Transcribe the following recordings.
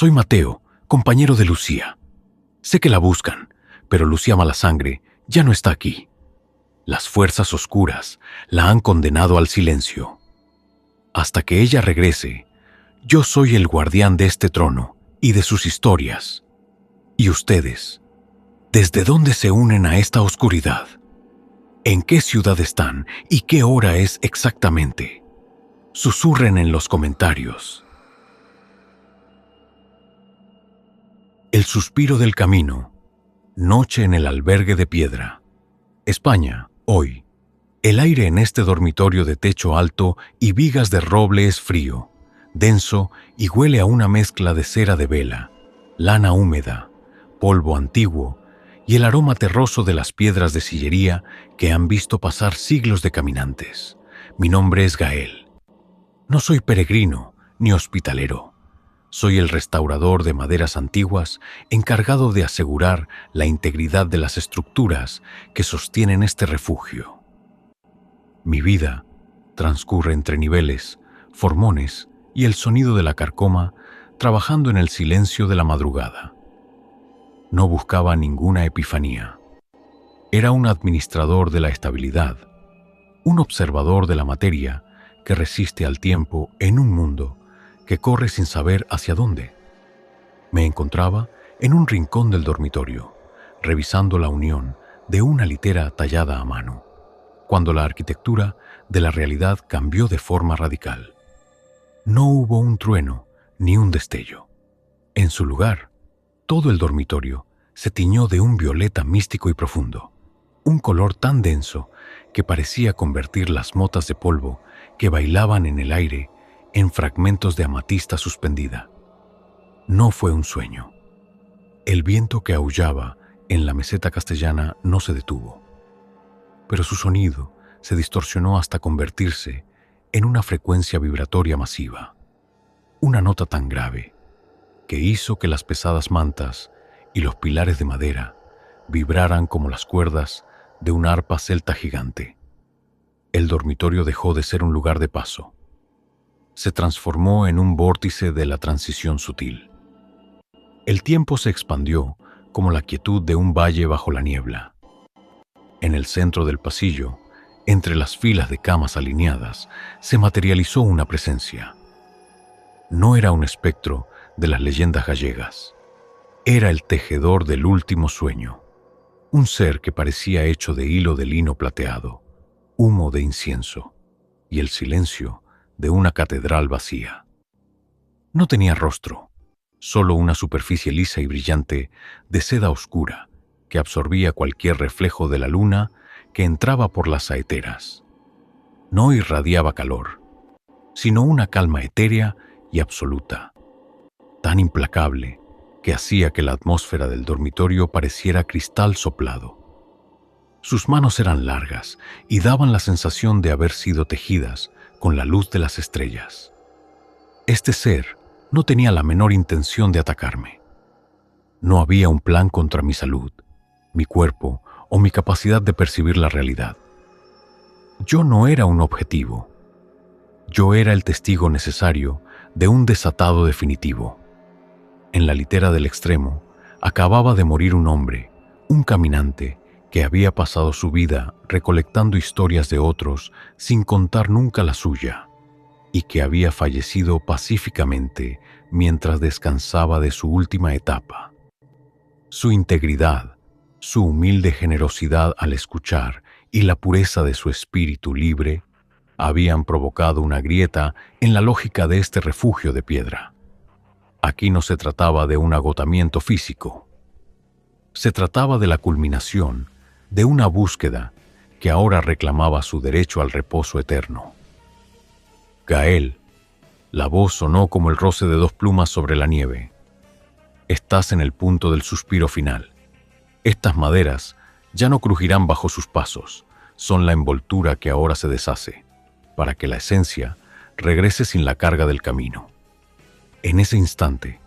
Soy Mateo, compañero de Lucía. Sé que la buscan, pero Lucía Malasangre ya no está aquí. Las fuerzas oscuras la han condenado al silencio. Hasta que ella regrese, yo soy el guardián de este trono y de sus historias. ¿Y ustedes? ¿Desde dónde se unen a esta oscuridad? ¿En qué ciudad están y qué hora es exactamente? Susurren en los comentarios. El suspiro del camino. Noche en el albergue de piedra. España, hoy. El aire en este dormitorio de techo alto y vigas de roble es frío, denso y huele a una mezcla de cera de vela, lana húmeda, polvo antiguo y el aroma terroso de las piedras de sillería que han visto pasar siglos de caminantes. Mi nombre es Gael. No soy peregrino ni hospitalero. Soy el restaurador de maderas antiguas encargado de asegurar la integridad de las estructuras que sostienen este refugio. Mi vida transcurre entre niveles, formones y el sonido de la carcoma, trabajando en el silencio de la madrugada. No buscaba ninguna epifanía. Era un administrador de la estabilidad, un observador de la materia que resiste al tiempo en un mundo que corre sin saber hacia dónde. Me encontraba en un rincón del dormitorio, revisando la unión de una litera tallada a mano, cuando la arquitectura de la realidad cambió de forma radical. No hubo un trueno ni un destello. En su lugar, todo el dormitorio se tiñó de un violeta místico y profundo, un color tan denso que parecía convertir las motas de polvo que bailaban en el aire en fragmentos de amatista suspendida. No fue un sueño. El viento que aullaba en la meseta castellana no se detuvo, pero su sonido se distorsionó hasta convertirse en una frecuencia vibratoria masiva, una nota tan grave que hizo que las pesadas mantas y los pilares de madera vibraran como las cuerdas de una arpa celta gigante. El dormitorio dejó de ser un lugar de paso. Se transformó en un vórtice de la transición sutil. El tiempo se expandió como la quietud de un valle bajo la niebla. En el centro del pasillo, entre las filas de camas alineadas, se materializó una presencia. No era un espectro de las leyendas gallegas. Era el tejedor del último sueño, un ser que parecía hecho de hilo de lino plateado, humo de incienso y el silencio de una catedral vacía. No tenía rostro, solo una superficie lisa y brillante de seda oscura que absorbía cualquier reflejo de la luna que entraba por las saeteras. No irradiaba calor, sino una calma etérea y absoluta, tan implacable que hacía que la atmósfera del dormitorio pareciera cristal soplado. Sus manos eran largas y daban la sensación de haber sido tejidas con la luz de las estrellas. Este ser no tenía la menor intención de atacarme. No había un plan contra mi salud, mi cuerpo o mi capacidad de percibir la realidad. Yo no era un objetivo. Yo era el testigo necesario de un desatado definitivo. En la litera del extremo acababa de morir un hombre, un caminante, que había pasado su vida recolectando historias de otros sin contar nunca la suya, y que había fallecido pacíficamente mientras descansaba de su última etapa. Su integridad, su humilde generosidad al escuchar y la pureza de su espíritu libre habían provocado una grieta en la lógica de este refugio de piedra. Aquí no se trataba de un agotamiento físico. Se trataba de la culminación de una búsqueda que ahora reclamaba su derecho al reposo eterno. Gael, la voz sonó como el roce de dos plumas sobre la nieve. Estás en el punto del suspiro final. Estas maderas ya no crujirán bajo sus pasos, son la envoltura que ahora se deshace, para que la esencia regrese sin la carga del camino. En ese instante,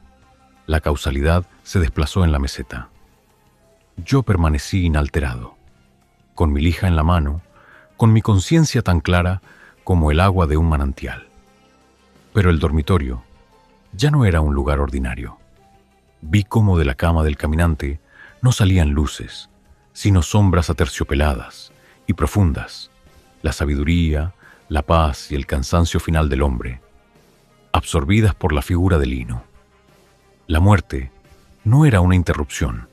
la causalidad se desplazó en la meseta. Yo permanecí inalterado, con mi lija en la mano, con mi conciencia tan clara como el agua de un manantial. Pero el dormitorio Ya no era un lugar ordinario. Vi cómo de la cama del caminante no salían luces, sino sombras aterciopeladas y profundas, la sabiduría, la paz y el cansancio final del hombre, absorbidas por la figura de lino. La muerte no era una interrupción,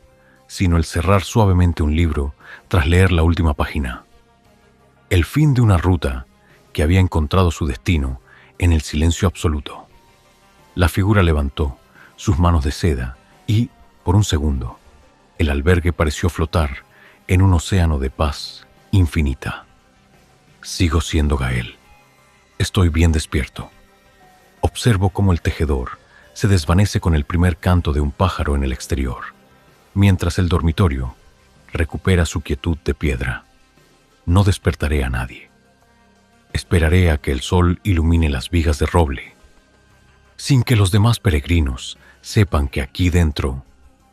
sino el cerrar suavemente un libro tras leer la última página. El fin de una ruta que había encontrado su destino en el silencio absoluto. La figura levantó sus manos de seda y, por un segundo, el albergue pareció flotar en un océano de paz infinita. Sigo siendo Gael. Estoy bien despierto. Observo cómo el tejedor se desvanece con el primer canto de un pájaro en el exterior, mientras el dormitorio recupera su quietud de piedra. No despertaré a nadie. Esperaré a que el sol ilumine las vigas de roble, sin que los demás peregrinos sepan que aquí dentro,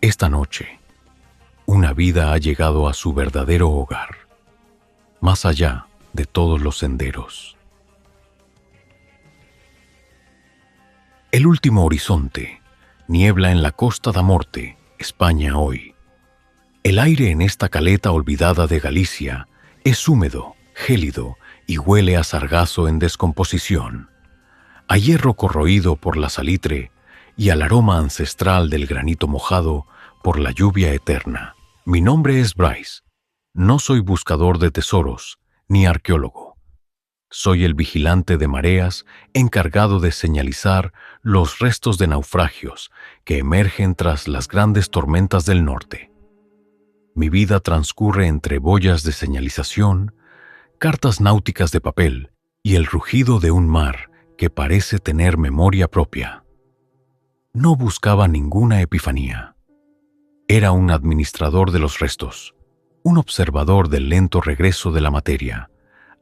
esta noche, una vida ha llegado a su verdadero hogar, más allá de todos los senderos. El último horizonte, niebla en la Costa da Morte, España hoy. El aire en esta caleta olvidada de Galicia es húmedo, gélido y huele a sargazo en descomposición, a hierro corroído por la salitre y al aroma ancestral del granito mojado por la lluvia eterna. Mi nombre es Bryce. No soy buscador de tesoros ni arqueólogo. Soy el vigilante de mareas encargado de señalizar los restos de naufragios que emergen tras las grandes tormentas del norte. Mi vida transcurre entre boyas de señalización, cartas náuticas de papel y el rugido de un mar que parece tener memoria propia. No buscaba ninguna epifanía. Era un administrador de los restos, un observador del lento regreso de la materia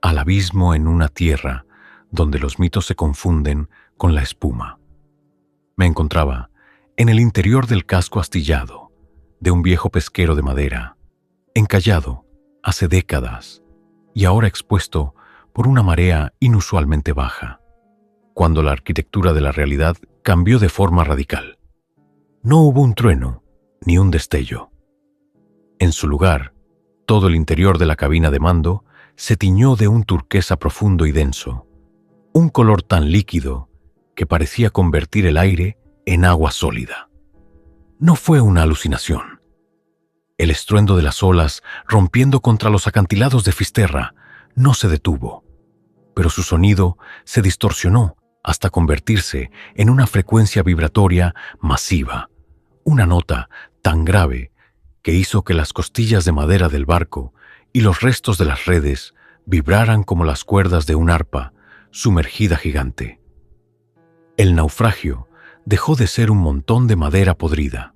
al abismo en una tierra donde los mitos se confunden con la espuma. Me encontraba en el interior del casco astillado de un viejo pesquero de madera, encallado hace décadas y ahora expuesto por una marea inusualmente baja, cuando la arquitectura de la realidad cambió de forma radical. No hubo un trueno ni un destello. En su lugar, todo el interior de la cabina de mando se tiñó de un turquesa profundo y denso, un color tan líquido que parecía convertir el aire en agua sólida. No fue una alucinación. El estruendo de las olas rompiendo contra los acantilados de Fisterra no se detuvo, pero su sonido se distorsionó hasta convertirse en una frecuencia vibratoria masiva, una nota tan grave que hizo que las costillas de madera del barco y los restos de las redes vibraran como las cuerdas de un arpa sumergida gigante. El naufragio dejó de ser un montón de madera podrida.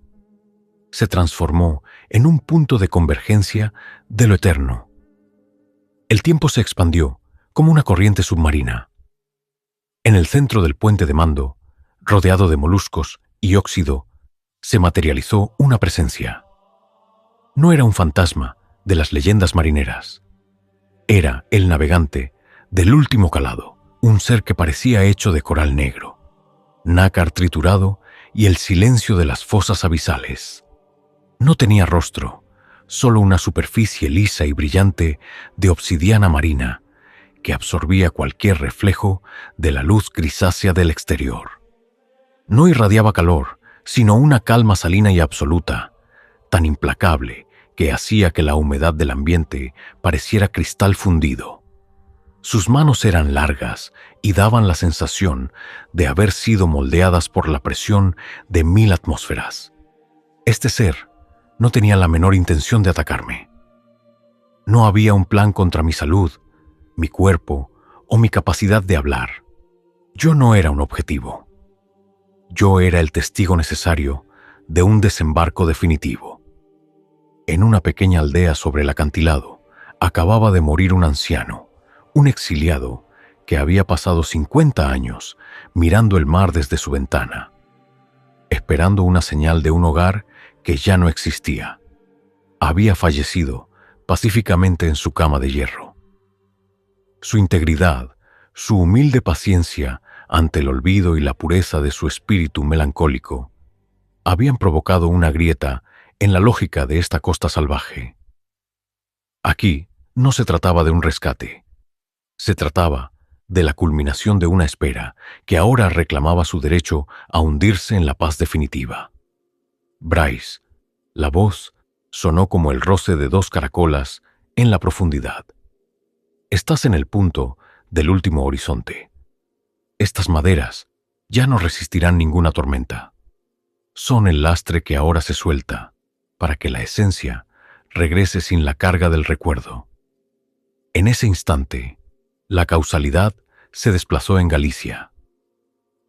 Se transformó en un punto de convergencia de lo eterno. El tiempo se expandió como una corriente submarina. En el centro del puente de mando, rodeado de moluscos y óxido, se materializó una presencia. No era un fantasma de las leyendas marineras. Era el navegante del último calado, un ser que parecía hecho de coral negro, nácar triturado y el silencio de las fosas abisales. No tenía rostro, solo una superficie lisa y brillante de obsidiana marina que absorbía cualquier reflejo de la luz grisácea del exterior. No irradiaba calor, sino una calma salina y absoluta, tan implacable que hacía que la humedad del ambiente pareciera cristal fundido. Sus manos eran largas y daban la sensación de haber sido moldeadas por la presión de 1000 atmósferas. Este ser no tenía la menor intención de atacarme. No había un plan contra mi salud, mi cuerpo o mi capacidad de hablar. Yo no era un objetivo. Yo era el testigo necesario de un desembarco definitivo. En una pequeña aldea sobre el acantilado, acababa de morir un anciano, un exiliado que había pasado 50 años mirando el mar desde su ventana, esperando una señal de un hogar que ya no existía. Había fallecido pacíficamente en su cama de hierro. Su integridad, su humilde paciencia ante el olvido y la pureza de su espíritu melancólico, habían provocado una grieta en la lógica de esta costa salvaje. Aquí no se trataba de un rescate, se trataba de la culminación de una espera que ahora reclamaba su derecho a hundirse en la paz definitiva. Bryce, la voz, sonó como el roce de dos caracolas en la profundidad. Estás en el punto del último horizonte. Estas maderas ya no resistirán ninguna tormenta. Son el lastre que ahora se suelta para que la esencia regrese sin la carga del recuerdo. En ese instante, la causalidad se desplazó en Galicia.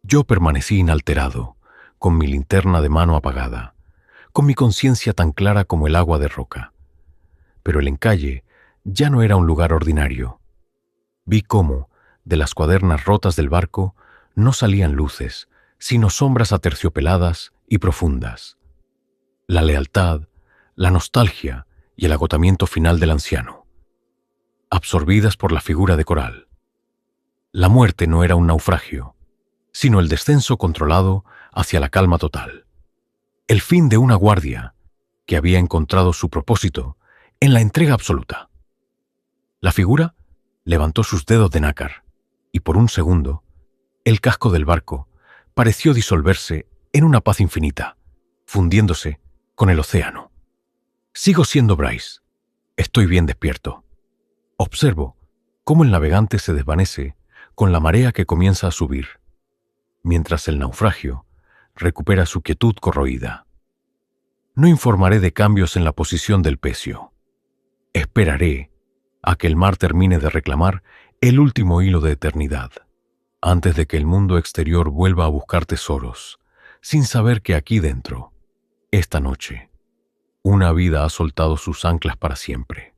Yo permanecí inalterado, con mi linterna de mano apagada, con mi conciencia tan clara como el agua de roca. Pero el encalle ya no era un lugar ordinario. Vi cómo, de las cuadernas rotas del barco, no salían luces, sino sombras aterciopeladas y profundas. La lealtad, la nostalgia y el agotamiento final del anciano, absorbidas por la figura de coral. La muerte no era un naufragio, sino el descenso controlado hacia la calma total. El fin de una guardia que había encontrado su propósito en la entrega absoluta. La figura levantó sus dedos de nácar y por un segundo, el casco del barco pareció disolverse en una paz infinita, fundiéndose con el océano. Sigo siendo Bryce. Estoy bien despierto. Observo cómo el navegante se desvanece con la marea que comienza a subir, mientras el naufragio recupera su quietud corroída. No informaré de cambios en la posición del pecio. Esperaré a que el mar termine de reclamar el último hilo de eternidad, antes de que el mundo exterior vuelva a buscar tesoros, sin saber que aquí dentro, esta noche, una vida ha soltado sus anclas para siempre.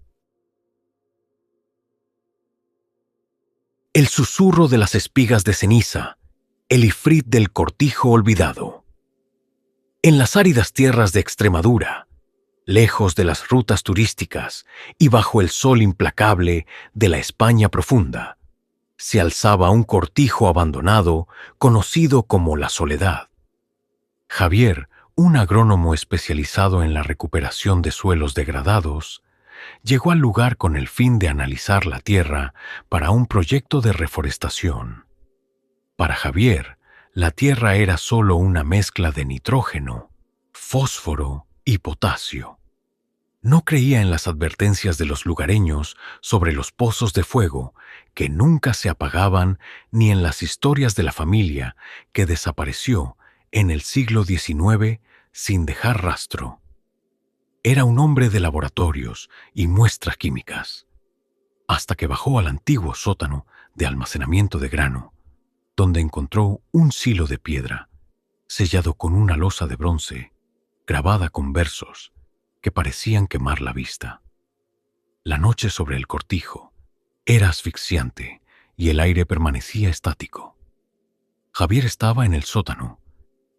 El susurro de las espigas de ceniza, el ifrit del cortijo olvidado. En las áridas tierras de Extremadura, lejos de las rutas turísticas y bajo el sol implacable de la España profunda, se alzaba un cortijo abandonado conocido como La Soledad. Javier, un agrónomo especializado en la recuperación de suelos degradados, llegó al lugar con el fin de analizar la tierra para un proyecto de reforestación. Para Javier, la tierra era solo una mezcla de nitrógeno, fósforo y potasio. No creía en las advertencias de los lugareños sobre los pozos de fuego que nunca se apagaban ni en las historias de la familia que desapareció en el siglo XIX sin dejar rastro. Era un hombre de laboratorios y muestras químicas, hasta que bajó al antiguo sótano de almacenamiento de grano, donde encontró un silo de piedra, sellado con una losa de bronce, grabada con versos que parecían quemar la vista. La noche sobre el cortijo era asfixiante y el aire permanecía estático. Javier estaba en el sótano,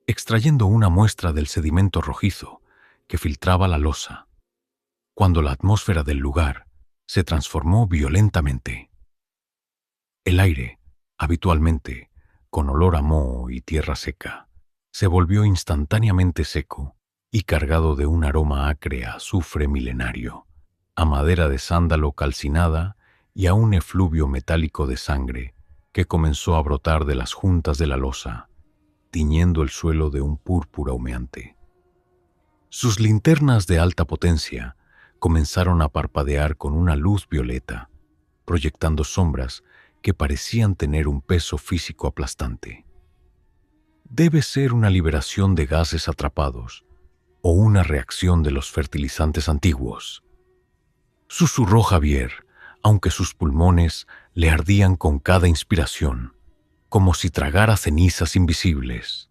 extrayendo una muestra del sedimento rojizo que filtraba la losa, cuando la atmósfera del lugar se transformó violentamente. El aire, habitualmente con olor a moho y tierra seca, se volvió instantáneamente seco y cargado de un aroma acre a azufre milenario, a madera de sándalo calcinada y a un efluvio metálico de sangre que comenzó a brotar de las juntas de la losa, tiñendo el suelo de un púrpura humeante. Sus linternas de alta potencia comenzaron a parpadear con una luz violeta, proyectando sombras que parecían tener un peso físico aplastante. Debe ser una liberación de gases atrapados o una reacción de los fertilizantes antiguos, susurró Javier, aunque sus pulmones le ardían con cada inspiración, como si tragara cenizas invisibles.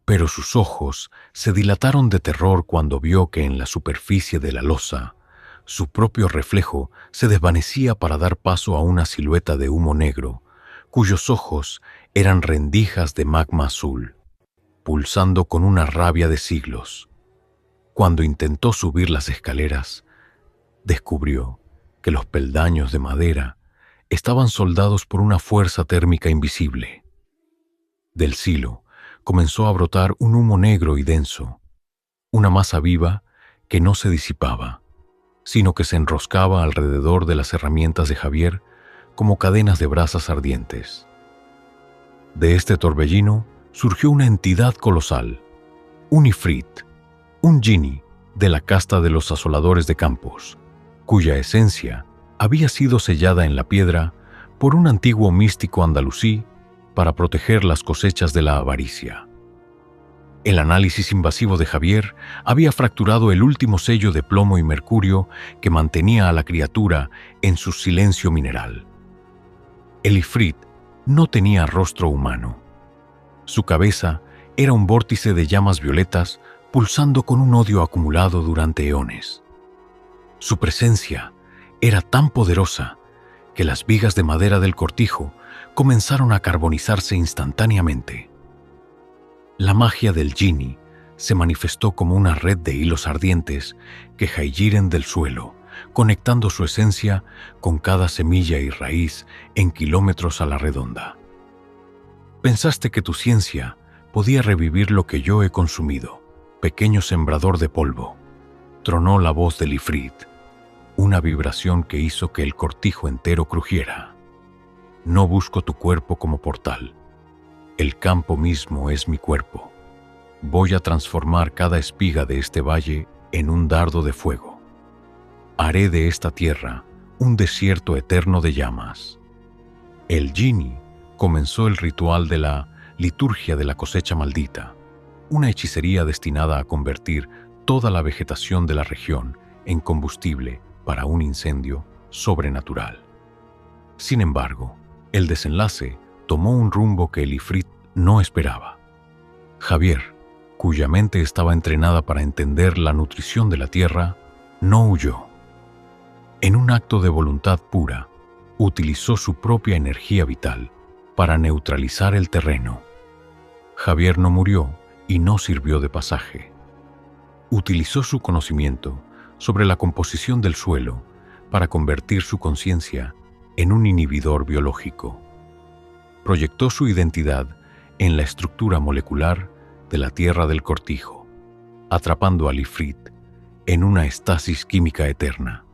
Pero sus ojos se dilataron de terror cuando vio que en la superficie de la losa su propio reflejo se desvanecía para dar paso a una silueta de humo negro, cuyos ojos eran rendijas de magma azul, pulsando con una rabia de siglos. Cuando intentó subir las escaleras, descubrió que los peldaños de madera estaban soldados por una fuerza térmica invisible. Del silo comenzó a brotar un humo negro y denso, una masa viva que no se disipaba, sino que se enroscaba alrededor de las herramientas de Javier como cadenas de brasas ardientes. De este torbellino surgió una entidad colosal, un ifrit, un jinni de la casta de los asoladores de campos, cuya esencia había sido sellada en la piedra por un antiguo místico andalusí para proteger las cosechas de la avaricia. El análisis invasivo de Javier había fracturado el último sello de plomo y mercurio que mantenía a la criatura en su silencio mineral. El ifrit no tenía rostro humano. Su cabeza era un vórtice de llamas violetas pulsando con un odio acumulado durante eones. Su presencia era tan poderosa que las vigas de madera del cortijo comenzaron a carbonizarse instantáneamente. La magia del jinni se manifestó como una red de hilos ardientes que jaigiren del suelo, conectando su esencia con cada semilla y raíz en kilómetros a la redonda. Pensaste que tu ciencia podía revivir lo que yo he consumido, pequeño sembrador de polvo. Tronó la voz del ifrit, una vibración que hizo que el cortijo entero crujiera. No busco tu cuerpo como portal. El campo mismo es mi cuerpo. Voy a transformar cada espiga de este valle en un dardo de fuego. Haré de esta tierra un desierto eterno de llamas. El jinni comenzó el ritual de la liturgia de la cosecha maldita, una hechicería destinada a convertir toda la vegetación de la región en combustible para un incendio sobrenatural. Sin embargo, el desenlace tomó un rumbo que el ifrit no esperaba. Javier, cuya mente estaba entrenada para entender la nutrición de la tierra, no huyó. En un acto de voluntad pura, utilizó su propia energía vital para neutralizar el terreno. Javier no murió y no sirvió de pasaje. Utilizó su conocimiento sobre la composición del suelo para convertir su conciencia en un inhibidor biológico. Proyectó su identidad en la estructura molecular de la tierra del cortijo, atrapando al ifrit en una estasis química eterna.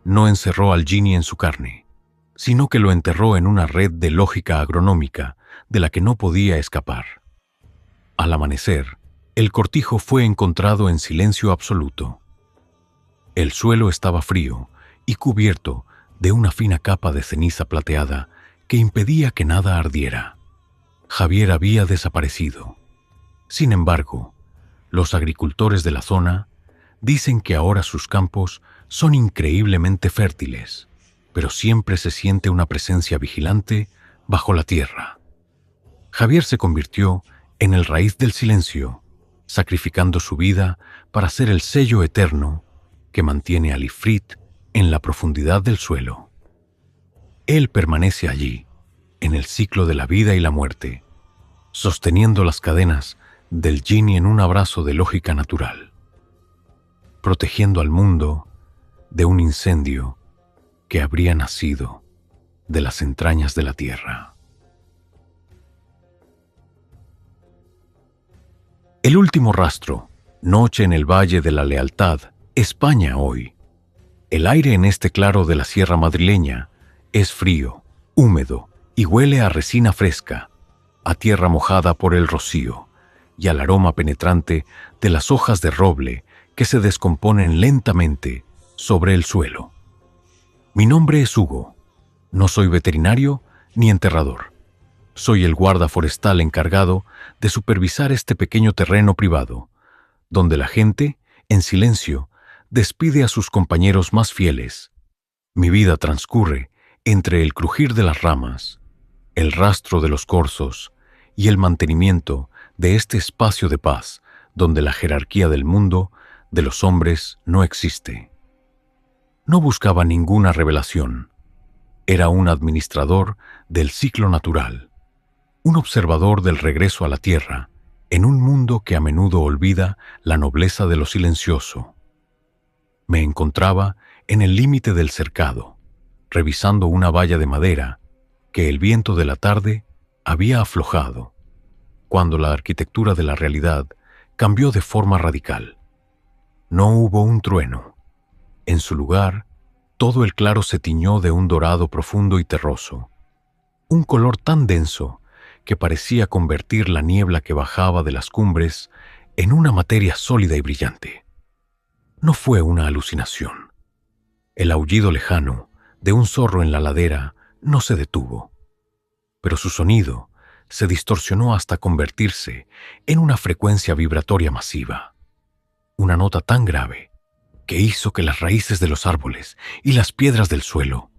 No encerró al jinni en su carne, sino que lo enterró en una red de lógica agronómica de la que no podía escapar. Al amanecer, el cortijo fue encontrado en silencio absoluto. El suelo estaba frío y cubierto de una fina capa de ceniza plateada que impedía que nada ardiera. Javier había desaparecido. Sin embargo, los agricultores de la zona dicen que ahora sus campos son increíblemente fértiles, pero siempre se siente una presencia vigilante bajo la tierra. Javier se convirtió en el raíz del silencio, sacrificando su vida para ser el sello eterno que mantiene al ifrit en la profundidad del suelo. Él permanece allí, en el ciclo de la vida y la muerte, sosteniendo las cadenas del jinni en un abrazo de lógica natural, protegiendo al mundo de un incendio que habría nacido de las entrañas de la tierra. El último rastro, noche en el Valle de la Lealtad, España hoy. El aire en este claro de la sierra madrileña es frío, húmedo y huele a resina fresca, a tierra mojada por el rocío y al aroma penetrante de las hojas de roble que se descomponen lentamente sobre el suelo. Mi nombre es Hugo. No soy veterinario ni enterrador. Soy el guarda forestal encargado de supervisar este pequeño terreno privado, donde la gente, en silencio, despide a sus compañeros más fieles. Mi vida transcurre entre el crujir de las ramas, el rastro de los corzos y el mantenimiento de este espacio de paz donde la jerarquía del mundo, de los hombres, no existe. No buscaba ninguna revelación. Era un administrador del ciclo natural, un observador del regreso a la tierra, en un mundo que a menudo olvida la nobleza de lo silencioso. Me encontraba en el límite del cercado, revisando una valla de madera que el viento de la tarde había aflojado cuando la arquitectura de la realidad cambió de forma radical. No hubo un trueno. En su lugar, todo el claro se tiñó de un dorado profundo y terroso, un color tan denso que parecía convertir la niebla que bajaba de las cumbres en una materia sólida y brillante. No fue una alucinación. El aullido lejano de un zorro en la ladera no se detuvo, pero su sonido se distorsionó hasta convertirse en una frecuencia vibratoria masiva, una nota tan grave que hizo que las raíces de los árboles y las piedras del suelo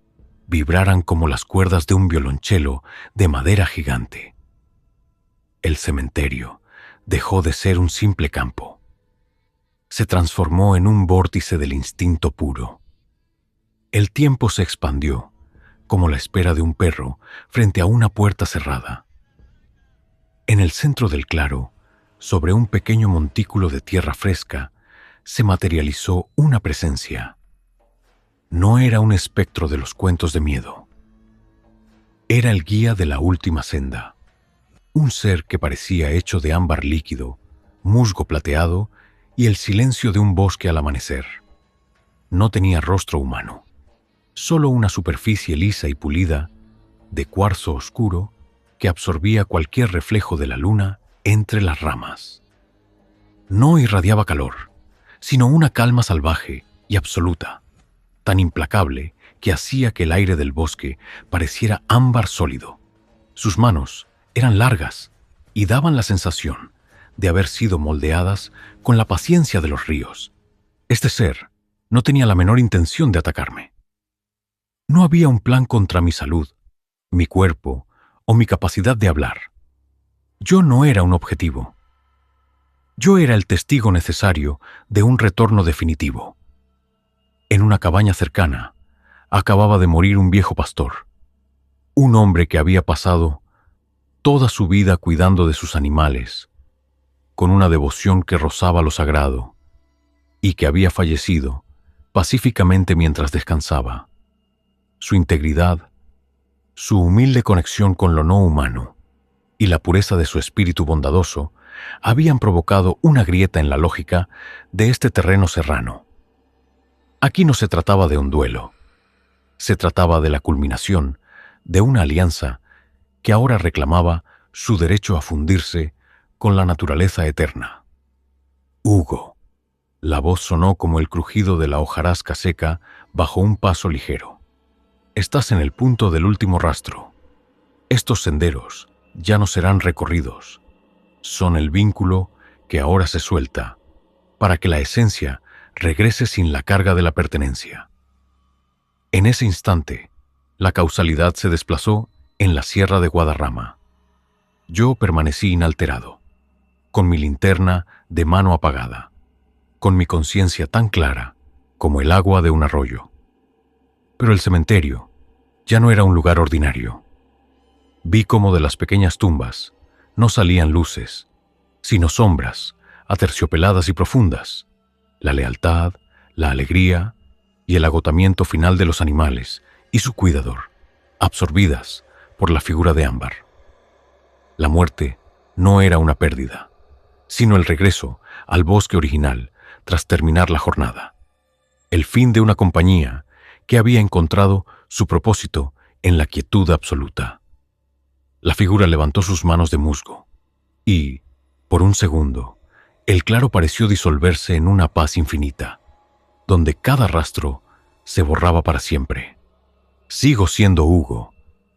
vibraran como las cuerdas de un violonchelo de madera gigante. El cementerio dejó de ser un simple campo. Se transformó en un vórtice del instinto puro. El tiempo se expandió, como la espera de un perro frente a una puerta cerrada. En el centro del claro, sobre un pequeño montículo de tierra fresca, se materializó una presencia. No era un espectro de los cuentos de miedo. Era el guía de la última senda, un ser que parecía hecho de ámbar líquido, musgo plateado y el silencio de un bosque al amanecer. No tenía rostro humano, solo una superficie lisa y pulida, de cuarzo oscuro, que absorbía cualquier reflejo de la luna entre las ramas. No irradiaba calor, sino una calma salvaje y absoluta, tan implacable que hacía que el aire del bosque pareciera ámbar sólido. Sus manos eran largas y daban la sensación de haber sido moldeadas con la paciencia de los ríos. Este ser no tenía la menor intención de atacarme. No había un plan contra mi salud, mi cuerpo o mi capacidad de hablar. Yo no era un objetivo. Yo era el testigo necesario de un retorno definitivo. En una cabaña cercana, acababa de morir un viejo pastor, un hombre que había pasado toda su vida cuidando de sus animales, con una devoción que rozaba lo sagrado, y que había fallecido pacíficamente mientras descansaba. Su integridad, su humilde conexión con lo no humano y la pureza de su espíritu bondadoso habían provocado una grieta en la lógica de este terreno serrano. Aquí no se trataba de un duelo, se trataba de la culminación de una alianza que ahora reclamaba su derecho a fundirse con la naturaleza eterna. Hugo. La voz sonó como el crujido de la hojarasca seca bajo un paso ligero. Estás en el punto del último rastro. Estos senderos ya no serán recorridos. Son el vínculo que ahora se suelta para que la esencia regrese sin la carga de la pertenencia. En ese instante, la causalidad se desplazó en la sierra de Guadarrama. Yo permanecí inalterado, con mi linterna de mano apagada, con mi conciencia tan clara como el agua de un arroyo. Pero el cementerio ya no era un lugar ordinario. Vi cómo de las pequeñas tumbas no salían luces, sino sombras, aterciopeladas y profundas, la lealtad, la alegría y el agotamiento final de los animales y su cuidador, absorbidas por la figura de ámbar. La muerte no era una pérdida, sino el regreso al bosque original tras terminar la jornada, el fin de una compañía que había encontrado su propósito en la quietud absoluta. La figura levantó sus manos de musgo y, por un segundo, el claro pareció disolverse en una paz infinita, donde cada rastro se borraba para siempre. Sigo siendo Hugo,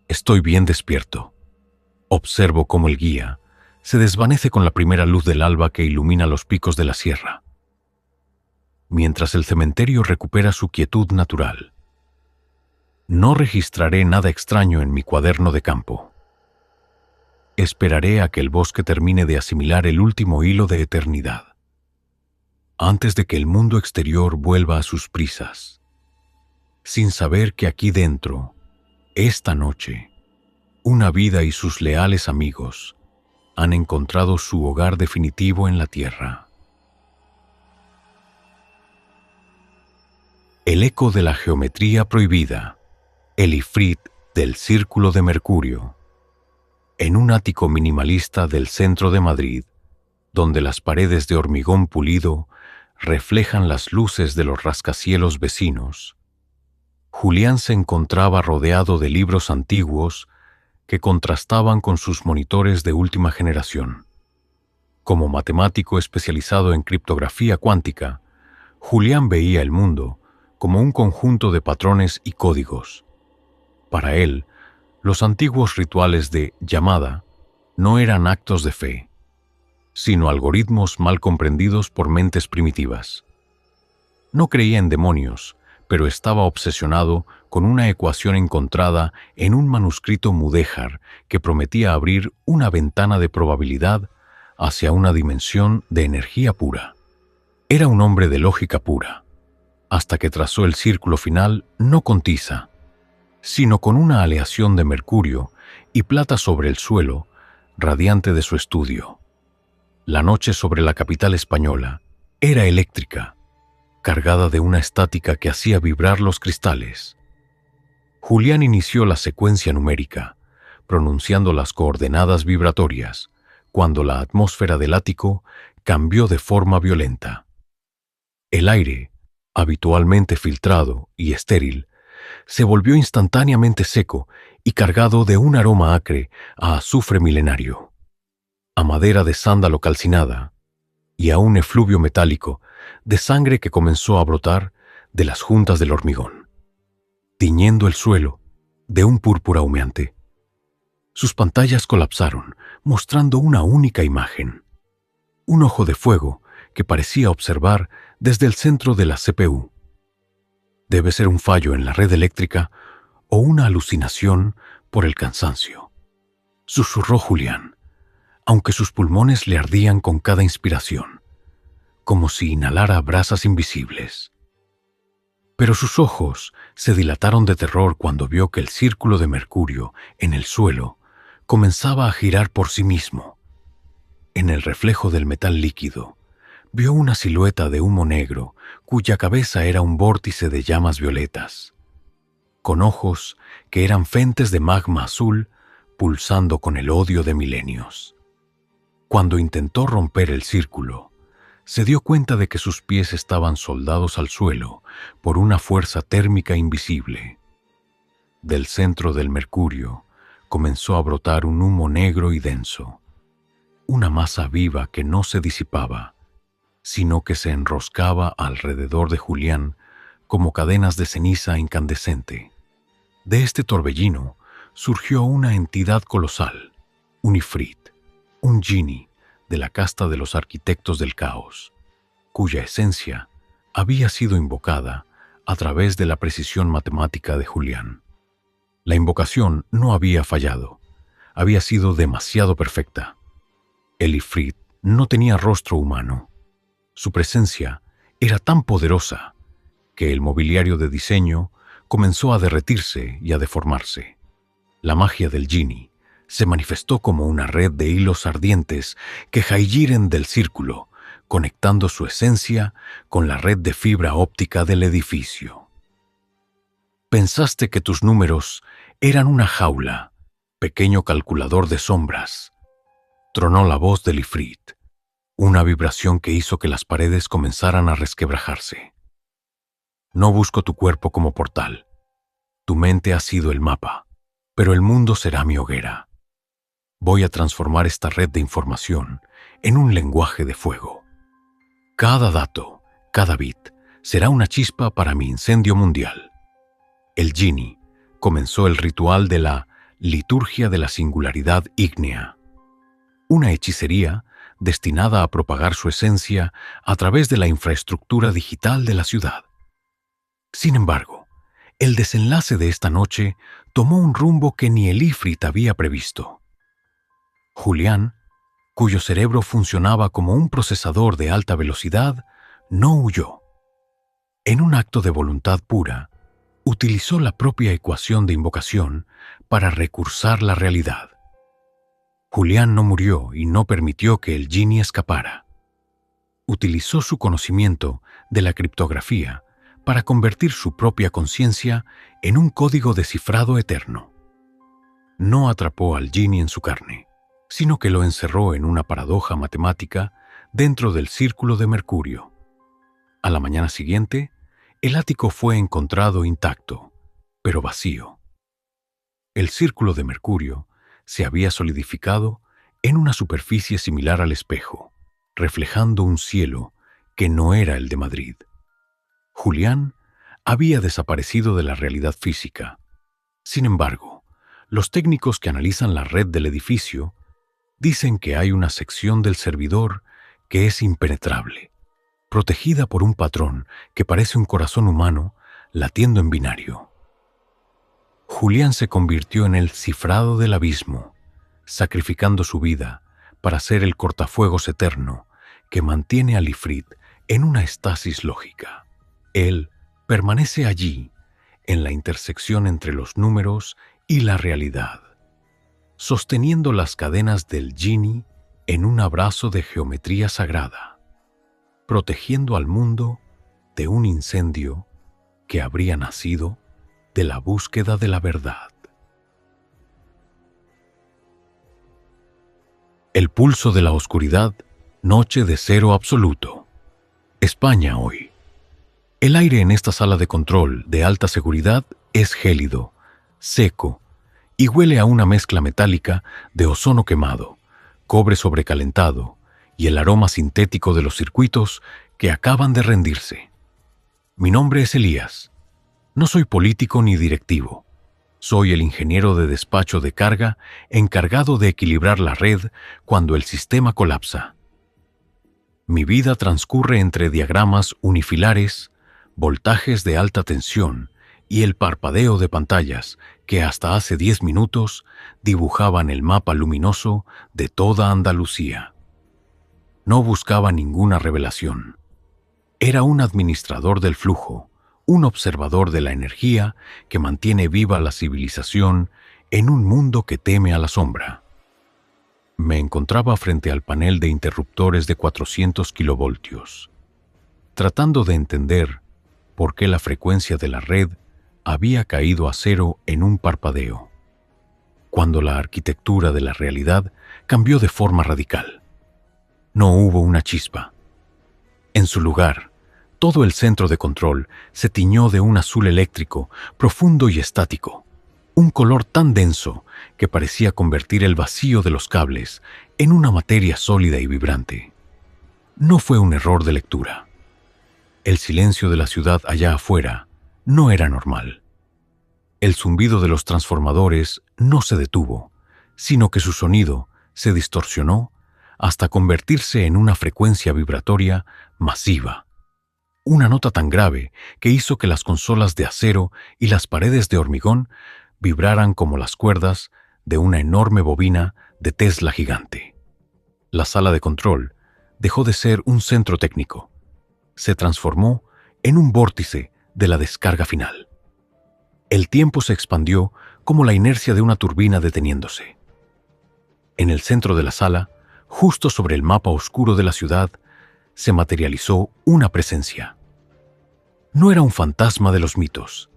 estoy bien despierto. Observo cómo el guía se desvanece con la primera luz del alba que ilumina los picos de la sierra, mientras el cementerio recupera su quietud natural. No registraré nada extraño en mi cuaderno de campo. Esperaré a que el bosque termine de asimilar el último hilo de eternidad, antes de que el mundo exterior vuelva a sus prisas, sin saber que aquí dentro, esta noche, una vida y sus leales amigos han encontrado su hogar definitivo en la tierra. El eco de la geometría prohibida, el ifrit del círculo de Mercurio. En un ático minimalista del centro de Madrid, donde las paredes de hormigón pulido reflejan las luces de los rascacielos vecinos, Julián se encontraba rodeado de libros antiguos que contrastaban con sus monitores de última generación. Como matemático especializado en criptografía cuántica, Julián veía el mundo como un conjunto de patrones y códigos. Para él, los antiguos rituales de llamada no eran actos de fe, sino algoritmos mal comprendidos por mentes primitivas. No creía en demonios, pero estaba obsesionado con una ecuación encontrada en un manuscrito mudéjar que prometía abrir una ventana de probabilidad hacia una dimensión de energía pura. Era un hombre de lógica pura, hasta que trazó el círculo final no con tiza, sino con una aleación de mercurio y plata sobre el suelo, radiante de su estudio. La noche sobre la capital española era eléctrica, cargada de una estática que hacía vibrar los cristales. Julián inició la secuencia numérica, pronunciando las coordenadas vibratorias, cuando la atmósfera del ático cambió de forma violenta. El aire, habitualmente filtrado y estéril, se volvió instantáneamente seco y cargado de un aroma acre a azufre milenario, a madera de sándalo calcinada y a un efluvio metálico de sangre que comenzó a brotar de las juntas del hormigón, tiñendo el suelo de un púrpura humeante. Sus pantallas colapsaron, mostrando una única imagen: un ojo de fuego que parecía observar desde el centro de la CPU. Debe ser un fallo en la red eléctrica o una alucinación por el cansancio, susurró Julián, aunque sus pulmones le ardían con cada inspiración, como si inhalara brasas invisibles. Pero sus ojos se dilataron de terror cuando vio que el círculo de mercurio en el suelo comenzaba a girar por sí mismo. En el reflejo del metal líquido, vio una silueta de humo negro cuya cabeza era un vórtice de llamas violetas, con ojos que eran fuentes de magma azul pulsando con el odio de milenios. Cuando intentó romper el círculo, se dio cuenta de que sus pies estaban soldados al suelo por una fuerza térmica invisible. Del centro del mercurio comenzó a brotar un humo negro y denso, una masa viva que no se disipaba, sino que se enroscaba alrededor de Julián como cadenas de ceniza incandescente. De este torbellino surgió una entidad colosal, un ifrit, un genie de la casta de los arquitectos del caos, cuya esencia había sido invocada a través de la precisión matemática de Julián. La invocación no había fallado, había sido demasiado perfecta. El ifrit no tenía rostro humano. Su presencia era tan poderosa que el mobiliario de diseño comenzó a derretirse y a deformarse. La magia del genie se manifestó como una red de hilos ardientes que jaigiren del círculo, conectando su esencia con la red de fibra óptica del edificio. Pensaste que tus números eran una jaula, pequeño calculador de sombras. Tronó la voz del ifrit, una vibración que hizo que las paredes comenzaran a resquebrajarse. No busco tu cuerpo como portal. Tu mente ha sido el mapa, pero el mundo será mi hoguera. Voy a transformar esta red de información en un lenguaje de fuego. Cada dato, cada bit, será una chispa para mi incendio mundial. El genie comenzó el ritual de la liturgia de la singularidad ígnea, una hechicería destinada a propagar su esencia a través de la infraestructura digital de la ciudad. Sin embargo, el desenlace de esta noche tomó un rumbo que ni el ifrit había previsto. Julián, cuyo cerebro funcionaba como un procesador de alta velocidad, no huyó. En un acto de voluntad pura, utilizó la propia ecuación de invocación para recursar la realidad. Julián no murió y no permitió que el genie escapara. Utilizó su conocimiento de la criptografía para convertir su propia conciencia en un código descifrado eterno. no atrapó al Genie en su carne, sino que lo encerró en una paradoja matemática dentro del círculo de Mercurio. A la mañana siguiente, el ático fue encontrado intacto, pero vacío. El círculo de Mercurio se había solidificado en una superficie similar al espejo, reflejando un cielo que no era el de Madrid. Julián había desaparecido de la realidad física. Sin embargo, los técnicos que analizan la red del edificio dicen que hay una sección del servidor que es impenetrable, protegida por un patrón que parece un corazón humano latiendo en binario. Julián se convirtió en el cifrado del abismo, sacrificando su vida para ser el cortafuegos eterno que mantiene al Ifrit en una estasis lógica. Él permanece allí, en la intersección entre los números y la realidad, sosteniendo las cadenas del Genie en un abrazo de geometría sagrada, protegiendo al mundo de un incendio que habría nacido de la búsqueda de la verdad. El pulso de la oscuridad, noche de cero absoluto. España hoy. El aire en esta sala de control de alta seguridad es gélido, seco, y huele a una mezcla metálica de ozono quemado, cobre sobrecalentado y el aroma sintético de los circuitos que acaban de rendirse. Mi nombre es Elías. No soy político ni directivo. Soy el ingeniero de despacho de carga encargado de equilibrar la red cuando el sistema colapsa. Mi vida transcurre entre diagramas unifilares, voltajes de alta tensión y el parpadeo de pantallas que hasta hace 10 minutos dibujaban el mapa luminoso de toda Andalucía. No buscaba ninguna revelación. Era un administrador del flujo, un observador de la energía que mantiene viva la civilización en un mundo que teme a la sombra. Me encontraba frente al panel de interruptores de 400 kilovoltios, tratando de entender por qué la frecuencia de la red había caído a cero en un parpadeo, cuando la arquitectura de la realidad cambió de forma radical. No hubo una chispa. En su lugar, todo el centro de control se tiñó de un azul eléctrico, profundo y estático, un color tan denso que parecía convertir el vacío de los cables en una materia sólida y vibrante. No fue un error de lectura. El silencio de la ciudad allá afuera no era normal. El zumbido de los transformadores no se detuvo, sino que su sonido se distorsionó hasta convertirse en una frecuencia vibratoria masiva. Una nota tan grave que hizo que las consolas de acero y las paredes de hormigón vibraran como las cuerdas de una enorme bobina de Tesla gigante. La sala de control dejó de ser un centro técnico. Se transformó en un vórtice de la descarga final. El tiempo se expandió como la inercia de una turbina deteniéndose. En el centro de la sala, justo sobre el mapa oscuro de la ciudad, se materializó una presencia. No era un fantasma de los mitos.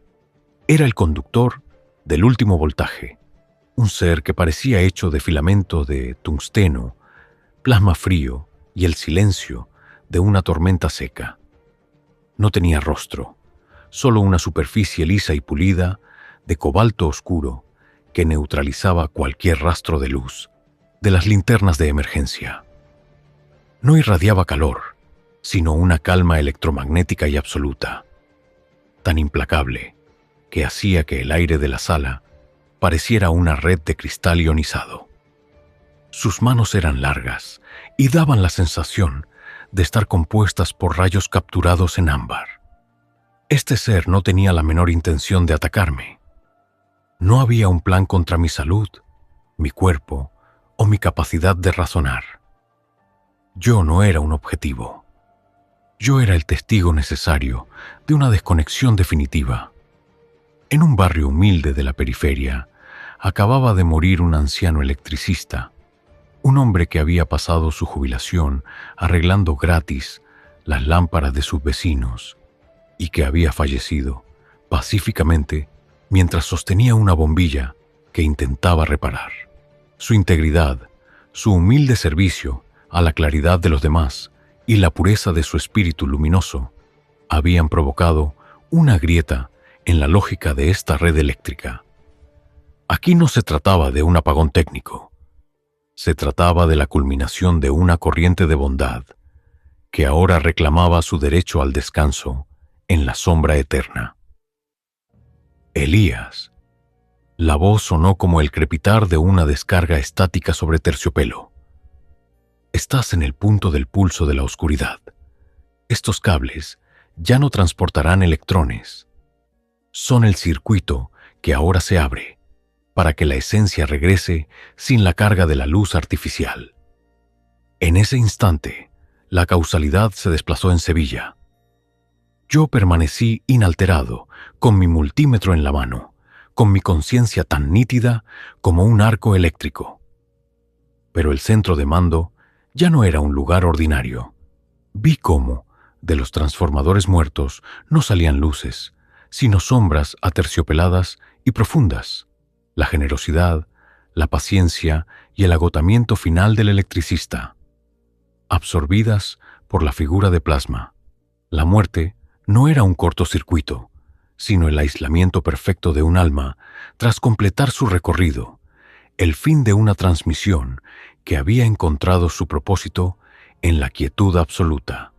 Era el conductor del último voltaje, un ser que parecía hecho de filamento de tungsteno, plasma frío y el silencio de una tormenta seca. No tenía rostro, solo una superficie lisa y pulida de cobalto oscuro que neutralizaba cualquier rastro de luz de las linternas de emergencia. No irradiaba calor, sino una calma electromagnética y absoluta, tan implacable que hacía que el aire de la sala pareciera una red de cristal ionizado. Sus manos eran largas y daban la sensación de estar compuestas por rayos capturados en ámbar. Este ser no tenía la menor intención de atacarme. No había un plan contra mi salud, mi cuerpo o mi capacidad de razonar. Yo no era un objetivo. Yo era el testigo necesario de una desconexión definitiva. En un barrio humilde de la periferia, acababa de morir un anciano electricista, un hombre que había pasado su jubilación arreglando gratis las lámparas de sus vecinos y que había fallecido pacíficamente mientras sostenía una bombilla que intentaba reparar. Su integridad, su humilde servicio a la claridad de los demás y la pureza de su espíritu luminoso habían provocado una grieta en la lógica de esta red eléctrica. Aquí no se trataba de un apagón técnico. Se trataba de la culminación de una corriente de bondad que ahora reclamaba su derecho al descanso en la sombra eterna. Elías. La voz sonó como el crepitar de una descarga estática sobre terciopelo. Estás en el punto del pulso de la oscuridad. Estos cables ya no transportarán electrones. Son el circuito que ahora se abre para que la esencia regrese sin la carga de la luz artificial. En ese instante, la causalidad se desplazó en Sevilla. Yo permanecí inalterado, con mi multímetro en la mano, con mi conciencia tan nítida como un arco eléctrico. Pero el centro de mando ya no era un lugar ordinario. Vi cómo, de los transformadores muertos, no salían luces, sino sombras aterciopeladas y profundas. La generosidad, la paciencia y el agotamiento final del electricista, absorbidas por la figura de plasma. La muerte no era un cortocircuito, sino el aislamiento perfecto de un alma tras completar su recorrido, el fin de una transmisión que había encontrado su propósito en la quietud absoluta.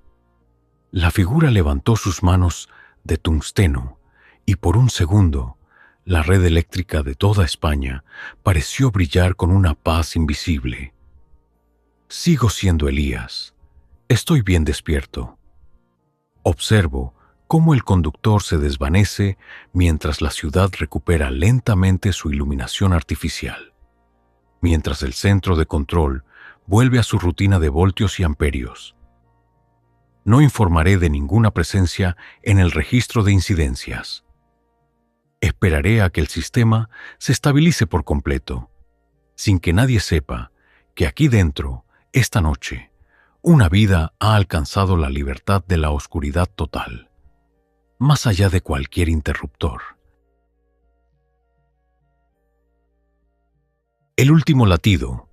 La figura levantó sus manos de tungsteno y por un segundo la red eléctrica de toda España pareció brillar con una paz invisible. Sigo siendo Elías. Estoy bien despierto. Observo cómo el conductor se desvanece mientras la ciudad recupera lentamente su iluminación artificial, mientras el centro de control vuelve a su rutina de voltios y amperios. No informaré de ninguna presencia en el registro de incidencias. Esperaré a que el sistema se estabilice por completo, sin que nadie sepa que aquí dentro, esta noche, una vida ha alcanzado la libertad de la oscuridad total, más allá de cualquier interruptor. El último latido.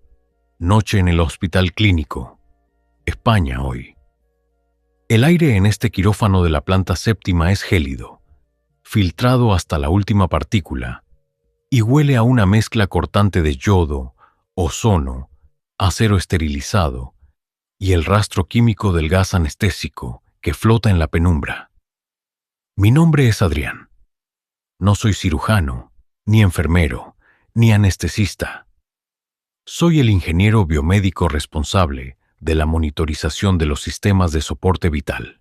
Noche en el Hospital Clínico. España hoy. El aire en este quirófano de la planta séptima es gélido, filtrado hasta la última partícula, y huele a una mezcla cortante de yodo, ozono, acero esterilizado y el rastro químico del gas anestésico que flota en la penumbra. Mi nombre es Adrián. No soy cirujano, ni enfermero, ni anestesista. Soy el ingeniero biomédico responsable de la monitorización de los sistemas de soporte vital.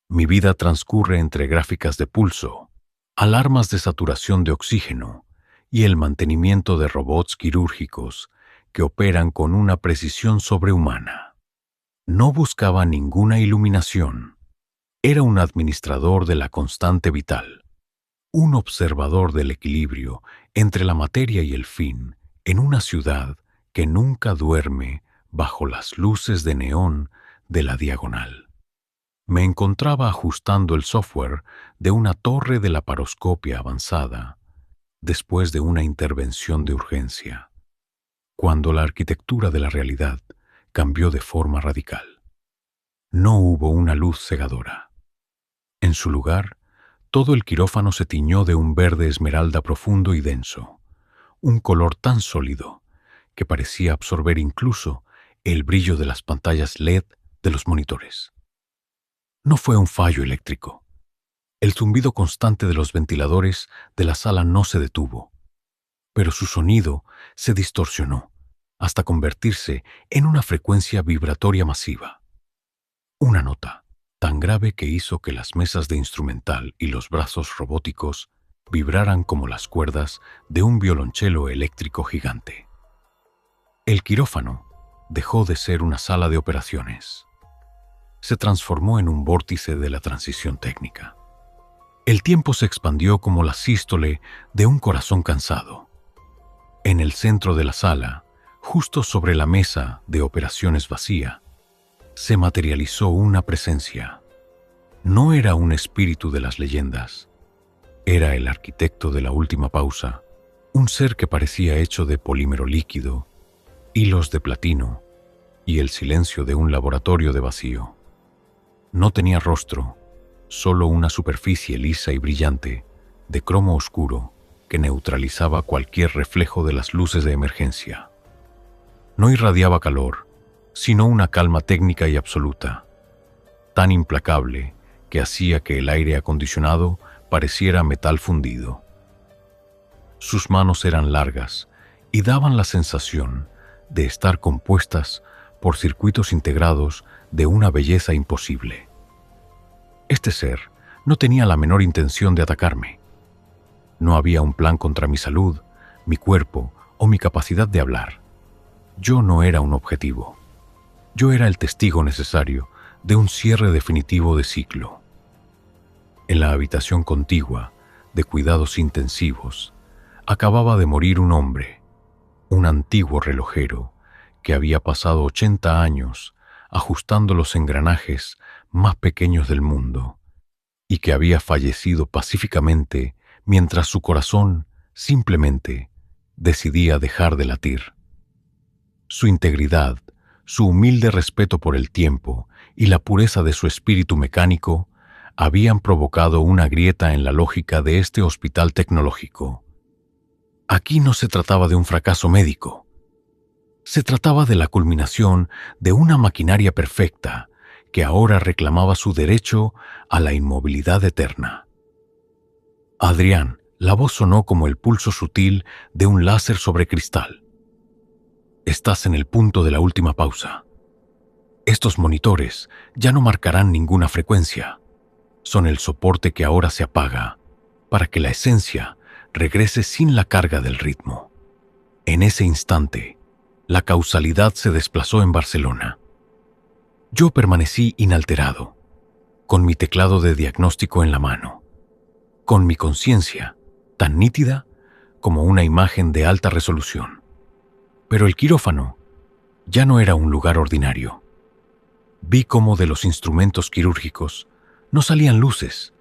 Mi vida transcurre entre gráficas de pulso, alarmas de saturación de oxígeno y el mantenimiento de robots quirúrgicos que operan con una precisión sobrehumana. No buscaba ninguna iluminación. Era un administrador de la constante vital, un observador del equilibrio entre la materia y el fin en una ciudad que nunca duerme bajo las luces de neón de la diagonal. Me encontraba ajustando el software de una torre de laparoscopia avanzada después de una intervención de urgencia, cuando la arquitectura de la realidad cambió de forma radical. No hubo una luz cegadora. En su lugar, todo el quirófano se tiñó de un verde esmeralda profundo y denso, un color tan sólido que parecía absorber incluso el brillo de las pantallas LED de los monitores. No fue un fallo eléctrico. El zumbido constante de los ventiladores de la sala no se detuvo, pero su sonido se distorsionó hasta convertirse en una frecuencia vibratoria masiva. Una nota tan grave que hizo que las mesas de instrumental y los brazos robóticos vibraran como las cuerdas de un violonchelo eléctrico gigante. El quirófano dejó de ser una sala de operaciones. Se transformó en un vórtice de la transición técnica. El tiempo se expandió como la sístole de un corazón cansado. En el centro de la sala, justo sobre la mesa de operaciones vacía, se materializó una presencia. No era un espíritu de las leyendas, era el arquitecto de la última pausa, Un ser que parecía hecho de polímero líquido, hilos de platino y el silencio de un laboratorio de vacío. No tenía rostro, solo una superficie lisa y brillante, de cromo oscuro, que neutralizaba cualquier reflejo de las luces de emergencia. No irradiaba calor, sino una calma técnica y absoluta, tan implacable que hacía que el aire acondicionado pareciera metal fundido. Sus manos eran largas y daban la sensación de estar compuestas por circuitos integrados de una belleza imposible. Este ser no tenía la menor intención de atacarme. No había un plan contra mi salud, mi cuerpo o mi capacidad de hablar. Yo no era un objetivo. Yo era el testigo necesario de un cierre definitivo de ciclo. En la habitación contigua, de cuidados intensivos, acababa de morir un hombre, un antiguo relojero que había pasado 80 años ajustando los engranajes más pequeños del mundo y que había fallecido pacíficamente mientras su corazón simplemente decidía dejar de latir. Su integridad, su humilde respeto por el tiempo y la pureza de su espíritu mecánico habían provocado una grieta en la lógica de este hospital tecnológico. Aquí no se trataba de un fracaso médico. Se trataba de la culminación de una maquinaria perfecta que ahora reclamaba su derecho a la inmovilidad eterna. Adrián, la voz sonó como el pulso sutil de un láser sobre cristal. Estás en el punto de la última pausa. Estos monitores ya no marcarán ninguna frecuencia. Son el soporte que ahora se apaga para que la esencia regrese sin la carga del ritmo. En ese instante, la causalidad se desplazó en Barcelona. Yo permanecí inalterado, con mi teclado de diagnóstico en la mano, con mi conciencia tan nítida como una imagen de alta resolución. Pero el quirófano ya no era un lugar ordinario. Vi cómo de los instrumentos quirúrgicos no salían luces,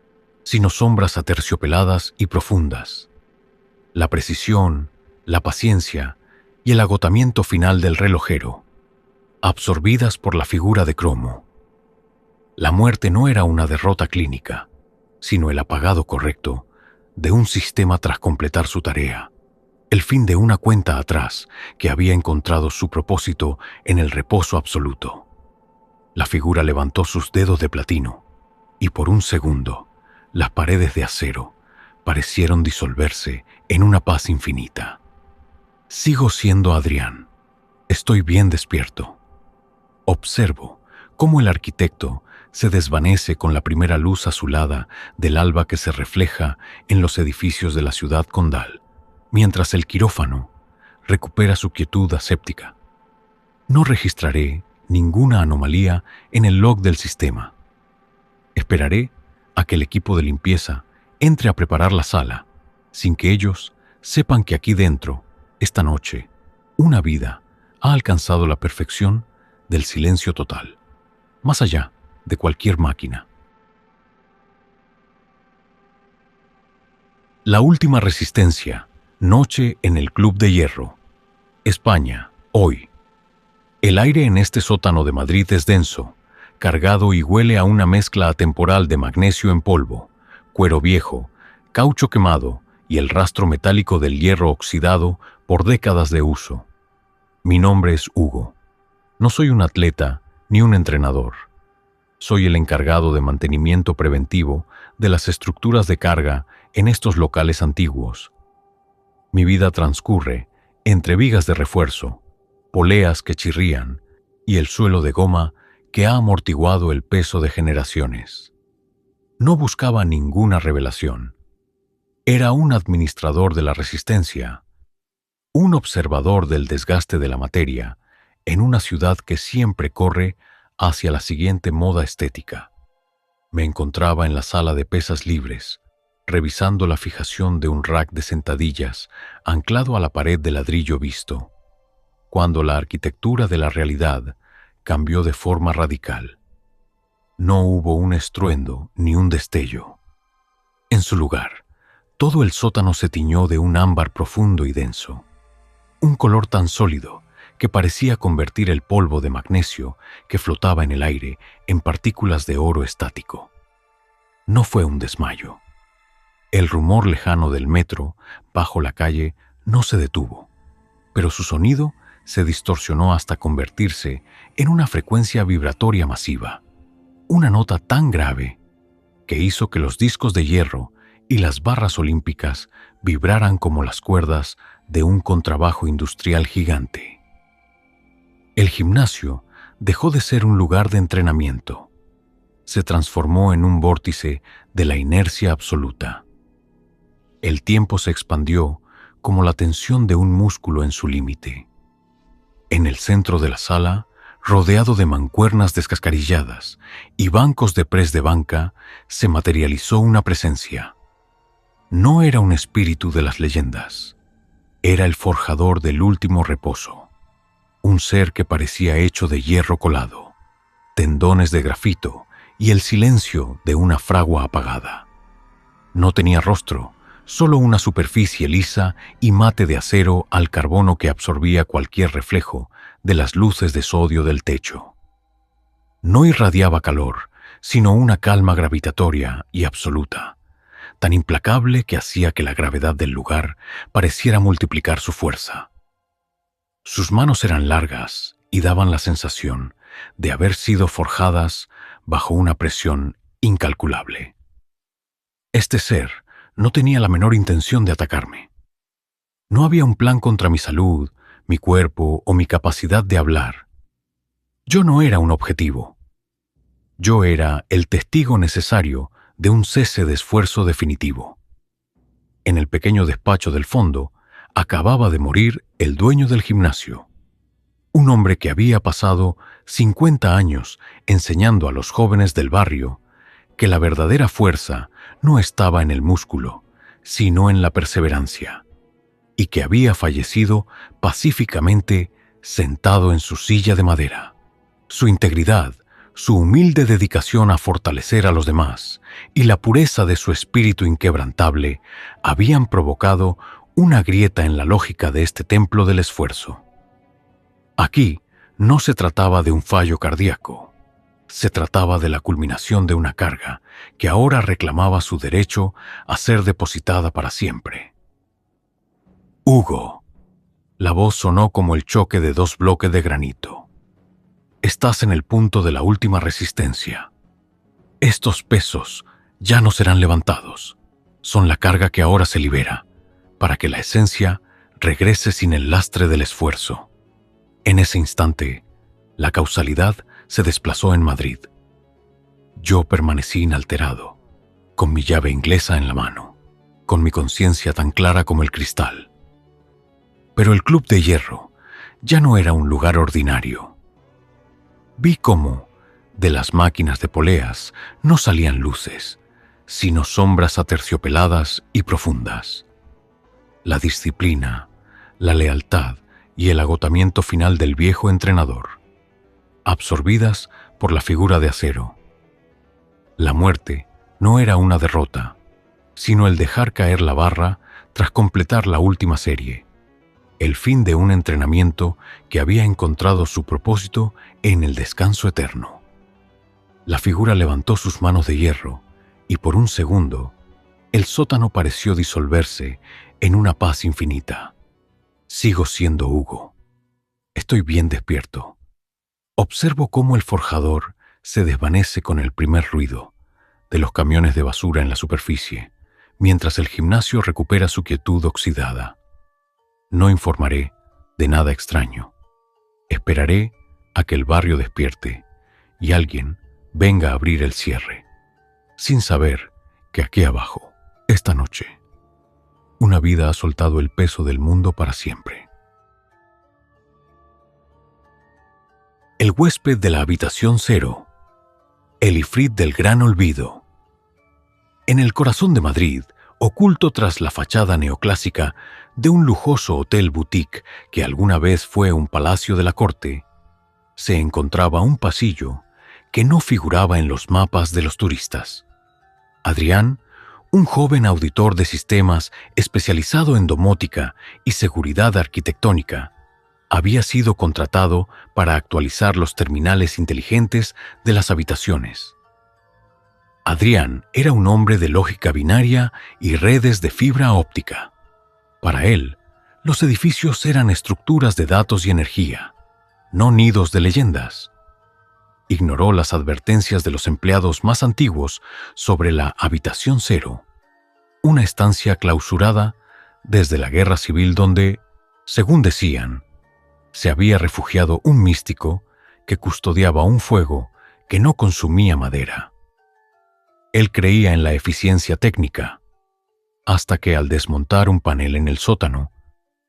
sino sombras aterciopeladas y profundas. La precisión, la paciencia y el agotamiento final del relojero, absorbidas por la figura de cromo. La muerte no era una derrota clínica, sino el apagado correcto de un sistema tras completar su tarea, el fin de una cuenta atrás que había encontrado su propósito en el reposo absoluto. La figura levantó sus dedos de platino y por un segundo las paredes de acero parecieron disolverse en una paz infinita. Sigo siendo Adrián. Estoy bien despierto. Observo cómo el arquitecto se desvanece con la primera luz azulada del alba que se refleja en los edificios de la ciudad condal, mientras el quirófano recupera su quietud aséptica. No registraré ninguna anomalía en el log del sistema. Esperaré a que el equipo de limpieza entre a preparar la sala, sin que ellos sepan que aquí dentro, esta noche, una vida ha alcanzado la perfección del silencio total, más allá de cualquier máquina. La última resistencia, noche en el Club de Hierro. España, hoy. El aire en este sótano de Madrid es denso, cargado y huele a una mezcla atemporal de magnesio en polvo, cuero viejo, caucho quemado y el rastro metálico del hierro oxidado por décadas de uso. Mi nombre es Hugo. No soy un atleta ni un entrenador. Soy el encargado de mantenimiento preventivo de las estructuras de carga en estos locales antiguos. Mi vida transcurre entre vigas de refuerzo, poleas que chirrían y el suelo de goma que ha amortiguado el peso de generaciones. No buscaba ninguna revelación. Era un administrador de la resistencia, un observador del desgaste de la materia en una ciudad que siempre corre hacia la siguiente moda estética. Me encontraba en la sala de pesas libres, revisando la fijación de un rack de sentadillas anclado a la pared de ladrillo visto, cuando la arquitectura de la realidad cambió de forma radical. No hubo un estruendo ni un destello. En su lugar, Todo el sótano se tiñó de un ámbar profundo y denso, un color tan sólido que parecía convertir el polvo de magnesio que flotaba en el aire en partículas de oro estático. No fue un desmayo. El rumor lejano del metro bajo la calle no se detuvo, pero su sonido se distorsionó hasta convertirse en una frecuencia vibratoria masiva, una nota tan grave que hizo que los discos de hierro y las barras olímpicas vibraran como las cuerdas de un contrabajo industrial gigante. El gimnasio dejó de ser un lugar de entrenamiento. Se transformó en un vórtice de la inercia absoluta. El tiempo se expandió como la tensión de un músculo en su límite. En el centro de la sala, rodeado de mancuernas descascarilladas y bancos de press de banca, se materializó una presencia. No era un espíritu de las leyendas. Era el forjador del último reposo. Un ser que parecía hecho de hierro colado, tendones de grafito y el silencio de una fragua apagada. No tenía rostro, solo una superficie lisa y mate de acero al carbono que absorbía cualquier reflejo de las luces de sodio del techo. No irradiaba calor, sino una calma gravitatoria y absoluta, tan implacable que hacía que la gravedad del lugar pareciera multiplicar su fuerza. Sus manos eran largas y daban la sensación de haber sido forjadas bajo una presión incalculable. Este ser no tenía la menor intención de atacarme. No había un plan contra mi salud, mi cuerpo o mi capacidad de hablar. Yo no era un objetivo. Yo era el testigo necesario de un cese de esfuerzo definitivo. En el pequeño despacho del fondo, acababa de morir el dueño del gimnasio. Un hombre que había pasado 50 años enseñando a los jóvenes del barrio que la verdadera fuerza no estaba en el músculo, sino en la perseverancia, y que había fallecido pacíficamente sentado en su silla de madera. Su integridad, su humilde dedicación a fortalecer a los demás y la pureza de su espíritu inquebrantable habían provocado una grieta en la lógica de este templo del esfuerzo. Aquí no se trataba de un fallo cardíaco. Se trataba de la culminación de una carga que ahora reclamaba su derecho a ser depositada para siempre. Hugo. La voz sonó como el choque de dos bloques de granito. Estás en el punto de la última resistencia. Estos pesos ya no serán levantados. Son la carga que ahora se libera, para que la esencia regrese sin el lastre del esfuerzo. En ese instante, la causalidad se desplazó en Madrid. Yo permanecí inalterado, con mi llave inglesa en la mano, con mi conciencia tan clara como el cristal. Pero el Club de Hierro ya no era un lugar ordinario. Vi cómo, de las máquinas de poleas, no salían luces, sino sombras aterciopeladas y profundas. La disciplina, la lealtad y el agotamiento final del viejo entrenador, absorbidas por la figura de acero. La muerte no era una derrota, sino el dejar caer la barra tras completar la última serie, el fin de un entrenamiento que había encontrado su propósito en el descanso eterno. La figura levantó sus manos de hierro y por un segundo el sótano pareció disolverse en una paz infinita. Sigo siendo Hugo. Estoy bien despierto. Observo cómo el forjador se desvanece con el primer ruido de los camiones de basura en la superficie, mientras el gimnasio recupera su quietud oxidada. No informaré de nada extraño. Esperaré a que el barrio despierte y alguien venga a abrir el cierre, sin saber que aquí abajo, esta noche, una vida ha soltado el peso del mundo para siempre. El huésped de la habitación 0, el ifrit del gran olvido. En el corazón de Madrid, oculto tras la fachada neoclásica de un lujoso hotel boutique que alguna vez fue un palacio de la corte, se encontraba un pasillo que no figuraba en los mapas de los turistas. Adrián, un joven auditor de sistemas especializado en domótica y seguridad arquitectónica, había sido contratado para actualizar los terminales inteligentes de las habitaciones. Adrián era un hombre de lógica binaria y redes de fibra óptica. Para él, los edificios eran estructuras de datos y energía, no nidos de leyendas. Ignoró las advertencias de los empleados más antiguos sobre la Habitación Cero, una estancia clausurada desde la Guerra Civil donde, según decían, se había refugiado un místico que custodiaba un fuego que no consumía madera. Él creía en la eficiencia técnica, hasta que al desmontar un panel en el sótano,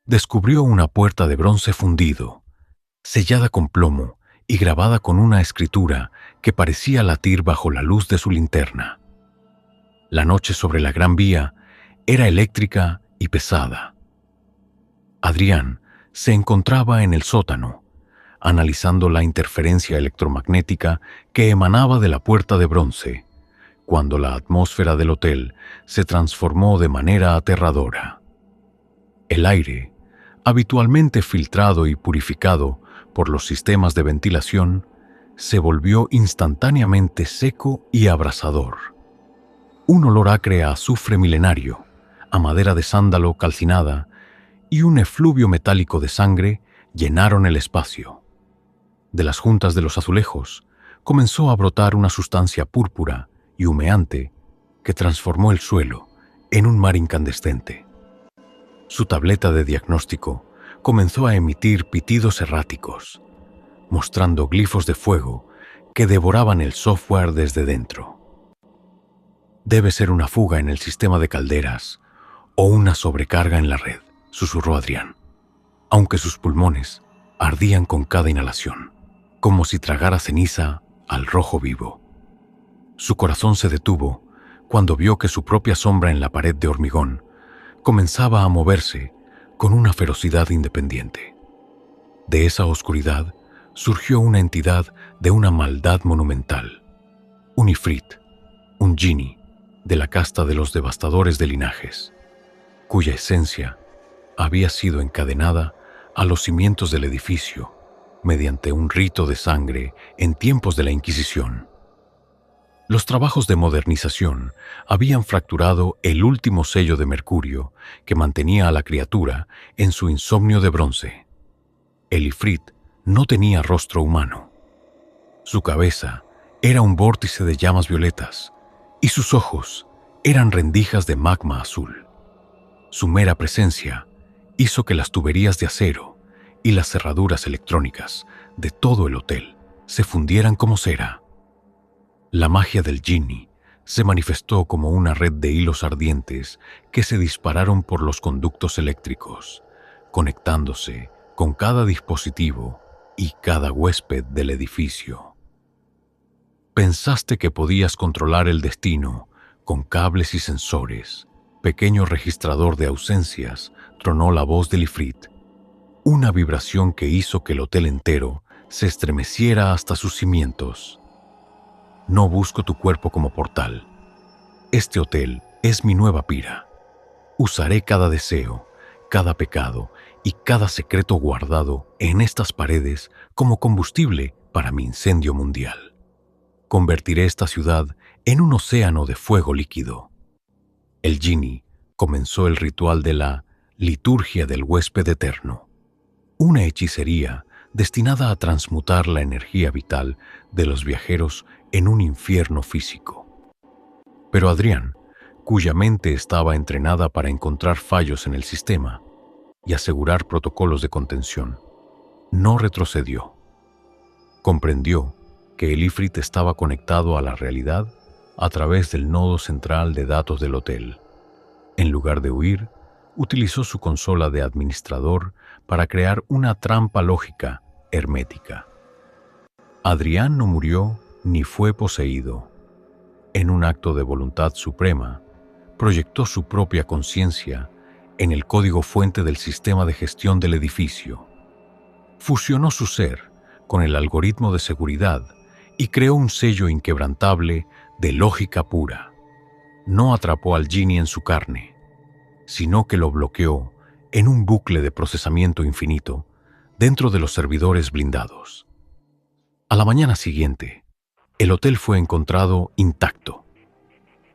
descubrió una puerta de bronce fundido, sellada con plomo y grabada con una escritura que parecía latir bajo la luz de su linterna. La noche sobre la Gran Vía era eléctrica y pesada. Adrián se encontraba en el sótano, analizando la interferencia electromagnética que emanaba de la puerta de bronce, cuando la atmósfera del hotel se transformó de manera aterradora. El aire, habitualmente filtrado y purificado por los sistemas de ventilación, se volvió instantáneamente seco y abrasador. Un olor acre a azufre milenario, a madera de sándalo calcinada y un efluvio metálico de sangre llenaron el espacio. De las juntas de los azulejos comenzó a brotar una sustancia púrpura y humeante que transformó el suelo en un mar incandescente. Su tableta de diagnóstico comenzó a emitir pitidos erráticos, mostrando glifos de fuego que devoraban el software desde dentro. «Debe ser una fuga en el sistema de calderas o una sobrecarga en la red», susurró Adrián, aunque sus pulmones ardían con cada inhalación, como si tragara ceniza al rojo vivo. Su corazón se detuvo cuando vio que su propia sombra en la pared de hormigón comenzaba a moverse con una ferocidad independiente. De esa oscuridad surgió una entidad de una maldad monumental, un ifrit, un jinni de la casta de los devastadores de linajes, cuya esencia había sido encadenada a los cimientos del edificio mediante un rito de sangre en tiempos de la Inquisición. Los trabajos de modernización habían fracturado el último sello de mercurio que mantenía a la criatura en su insomnio de bronce. El ifrit no tenía rostro humano. Su cabeza era un vórtice de llamas violetas y sus ojos eran rendijas de magma azul. Su mera presencia hizo que las tuberías de acero y las cerraduras electrónicas de todo el hotel se fundieran como cera. La magia del jinni se manifestó como una red de hilos ardientes que se dispararon por los conductos eléctricos, conectándose con cada dispositivo y cada huésped del edificio. Pensaste que podías controlar el destino con cables y sensores. Pequeño registrador de ausencias, tronó la voz del ifrit, una vibración que hizo que el hotel entero se estremeciera hasta sus cimientos. No busco tu cuerpo como portal. Este hotel es mi nueva pira. Usaré cada deseo, cada pecado y cada secreto guardado en estas paredes como combustible para mi incendio mundial. Convertiré esta ciudad en un océano de fuego líquido. El jinni comenzó el ritual de la liturgia del huésped eterno, una hechicería destinada a transmutar la energía vital de los viajeros en un infierno físico. Pero Adrián, cuya mente estaba entrenada para encontrar fallos en el sistema y asegurar protocolos de contención, no retrocedió. Comprendió que el ifrit estaba conectado a la realidad a través del nodo central de datos del hotel. En lugar de huir, utilizó su consola de administrador para crear una trampa lógica hermética. Adrián no murió ni fue poseído. En un acto de voluntad suprema, proyectó su propia conciencia en el código fuente del sistema de gestión del edificio. Fusionó su ser con el algoritmo de seguridad y creó un sello inquebrantable de lógica pura. no atrapó al Genie en su carne, sino que lo bloqueó en un bucle de procesamiento infinito dentro de los servidores blindados. A la mañana siguiente, el hotel fue encontrado intacto,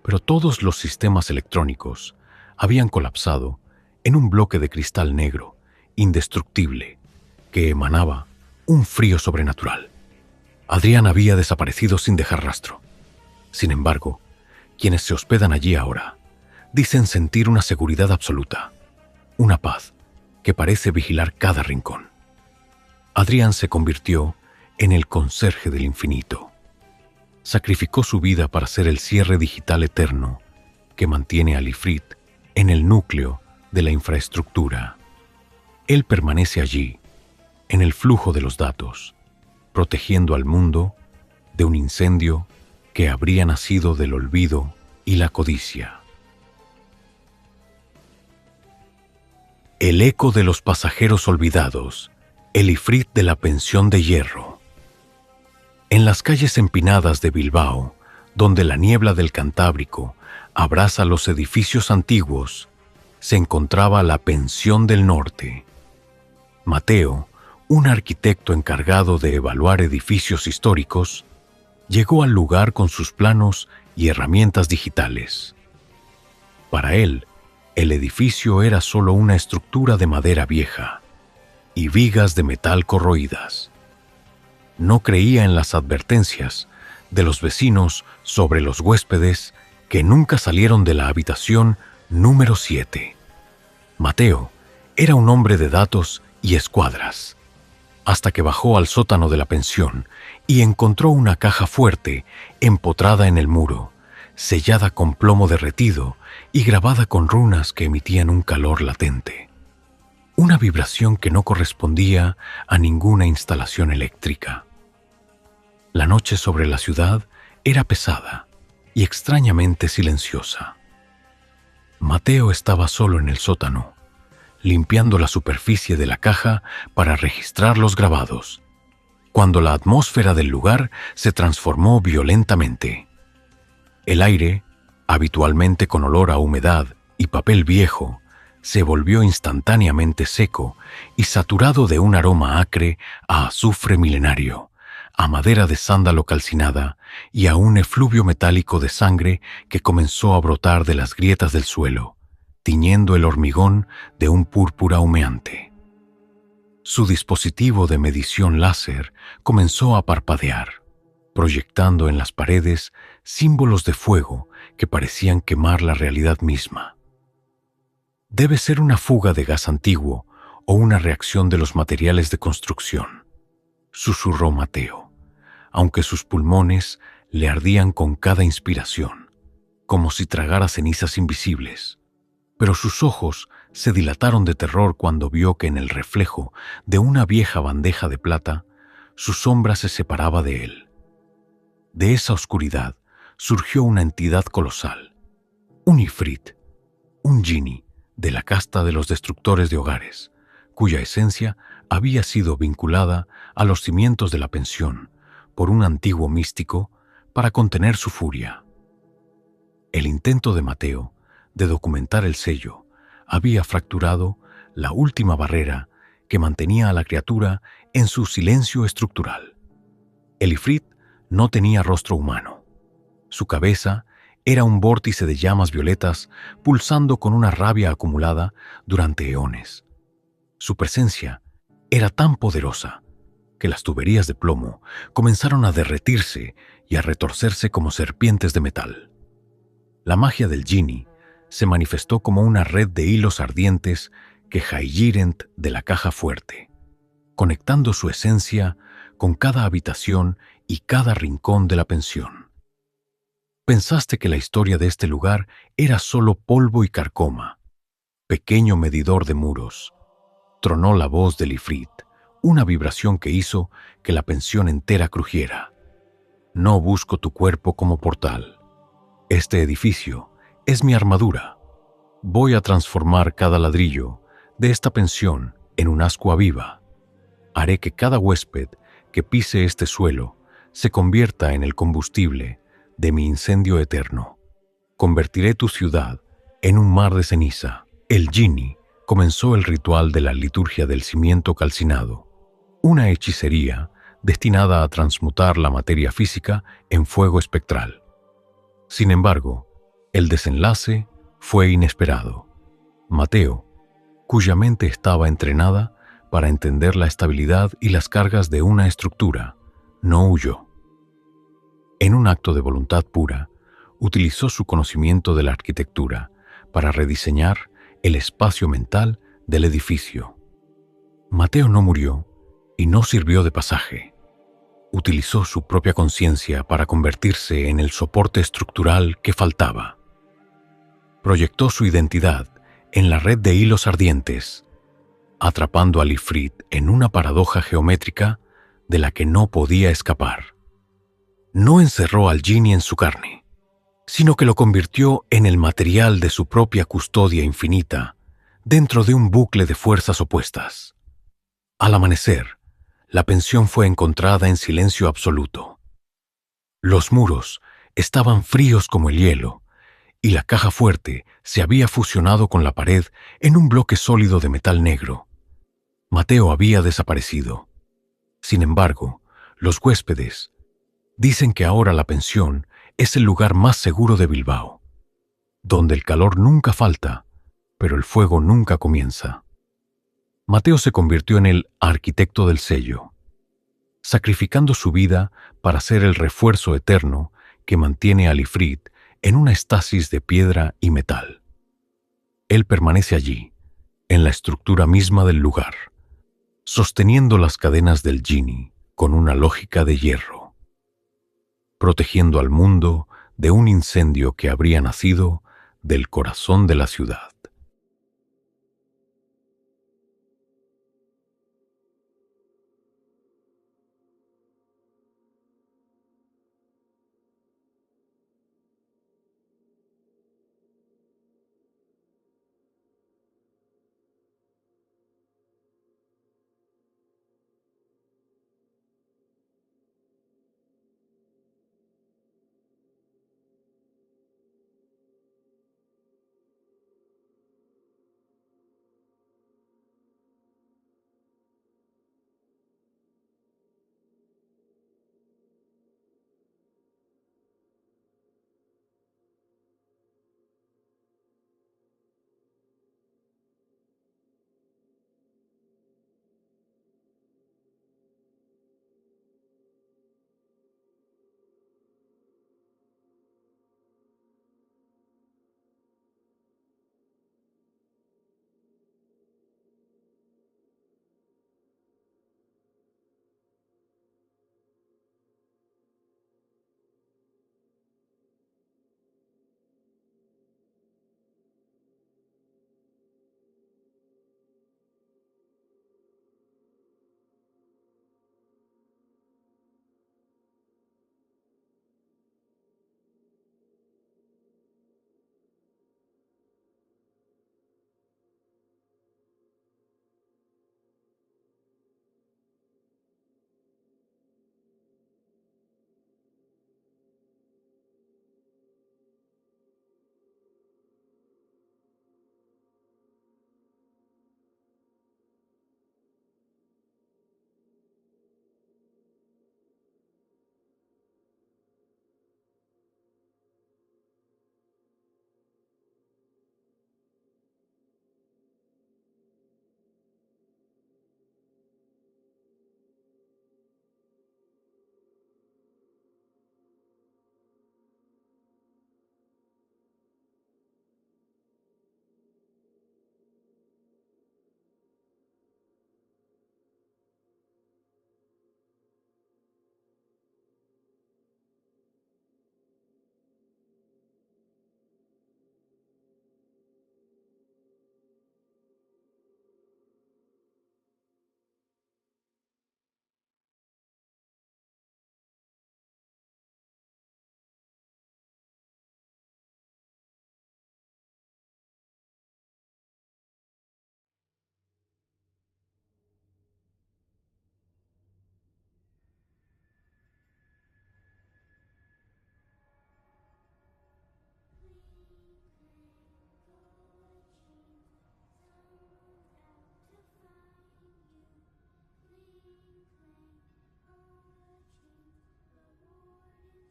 pero todos los sistemas electrónicos habían colapsado en un bloque de cristal negro, indestructible, que emanaba un frío sobrenatural. Adrián había desaparecido sin dejar rastro. Sin embargo, quienes se hospedan allí ahora dicen sentir una seguridad absoluta, una paz que parece vigilar cada rincón. Adrián se convirtió en el conserje del infinito. Sacrificó su vida para ser el cierre digital eterno que mantiene al Ifrit en el núcleo de la infraestructura. Él permanece allí, en el flujo de los datos, protegiendo al mundo de un incendio que habría nacido del olvido y la codicia. El eco de los pasajeros olvidados, el Ifrit de la pensión de hierro. En las calles empinadas de Bilbao, donde la niebla del Cantábrico abraza los edificios antiguos, se encontraba la Pensión del Norte. Mateo, un arquitecto encargado de evaluar edificios históricos, llegó al lugar con sus planos y herramientas digitales. Para él, el edificio era solo una estructura de madera vieja y vigas de metal corroídas. No creía en las advertencias de los vecinos sobre los huéspedes que nunca salieron de la habitación número 7. Mateo era un hombre de datos y escuadras, hasta que bajó al sótano de la pensión y encontró una caja fuerte empotrada en el muro, sellada con plomo derretido y grabada con runas que emitían un calor latente. Una vibración que no correspondía a ninguna instalación eléctrica. La noche sobre la ciudad era pesada y extrañamente silenciosa. Mateo estaba solo en el sótano, limpiando la superficie de la caja para registrar los grabados, cuando la atmósfera del lugar se transformó violentamente. El aire, habitualmente con olor a humedad y papel viejo, se volvió instantáneamente seco y saturado de un aroma acre a azufre milenario, a madera de sándalo calcinada y a un efluvio metálico de sangre que comenzó a brotar de las grietas del suelo, tiñendo el hormigón de un púrpura humeante. Su dispositivo de medición láser comenzó a parpadear, proyectando en las paredes símbolos de fuego que parecían quemar la realidad misma. Debe ser una fuga de gas antiguo o una reacción de los materiales de construcción, susurró Mateo, aunque sus pulmones le ardían con cada inspiración, como si tragara cenizas invisibles. Pero sus ojos se dilataron de terror cuando vio que en el reflejo de una vieja bandeja de plata, su sombra se separaba de él. De esa oscuridad surgió una entidad colosal, un Ifrit, un Genie de la casta de los destructores de hogares, cuya esencia había sido vinculada a los cimientos de la pensión por un antiguo místico para contener su furia. El intento de Mateo de documentar el sello había fracturado la última barrera que mantenía a la criatura en su silencio estructural. El Ifrit no tenía rostro humano. Su cabeza era un vórtice de llamas violetas pulsando con una rabia acumulada durante eones. Su presencia era tan poderosa que las tuberías de plomo comenzaron a derretirse y a retorcerse como serpientes de metal. La magia del Genie se manifestó como una red de hilos ardientes que jailliren de la caja fuerte, conectando su esencia con cada habitación y cada rincón de la pensión. Pensaste que la historia de este lugar era solo polvo y carcoma, pequeño medidor de muros. Tronó la voz del Ifrit, una vibración que hizo que la pensión entera crujiera. No busco tu cuerpo como portal. Este edificio es mi armadura. Voy a transformar cada ladrillo de esta pensión en un ascua viva. Haré que cada huésped que pise este suelo se convierta en el combustible de mi incendio eterno, convertiré tu ciudad en un mar de ceniza. El Genie comenzó el ritual de la liturgia del cimiento calcinado, una hechicería destinada a transmutar la materia física en fuego espectral. Sin embargo, el desenlace fue inesperado. Mateo, cuya mente estaba entrenada para entender la estabilidad y las cargas de una estructura, no huyó. En un acto de voluntad pura, utilizó su conocimiento de la arquitectura para rediseñar el espacio mental del edificio. Mateo no murió y no sirvió de pasaje. Utilizó su propia conciencia para convertirse en el soporte estructural que faltaba. Proyectó su identidad en la red de hilos ardientes, atrapando al Ifrit en una paradoja geométrica de la que no podía escapar. No encerró al Genie en su carne, sino que lo convirtió en el material de su propia custodia infinita dentro de un bucle de fuerzas opuestas. Al amanecer, la pensión fue encontrada en silencio absoluto. Los muros estaban fríos como el hielo, y la caja fuerte se había fusionado con la pared en un bloque sólido de metal negro. Mateo había desaparecido. Sin embargo, los huéspedes dicen que ahora la pensión es el lugar más seguro de Bilbao, donde el calor nunca falta, pero el fuego nunca comienza. Mateo se convirtió en el arquitecto del sello, sacrificando su vida para ser el refuerzo eterno que mantiene al Ifrit en una estasis de piedra y metal. Él permanece allí, en la estructura misma del lugar, sosteniendo las cadenas del Genie con una lógica de hierro, protegiendo al mundo de un incendio que habría nacido del corazón de la ciudad.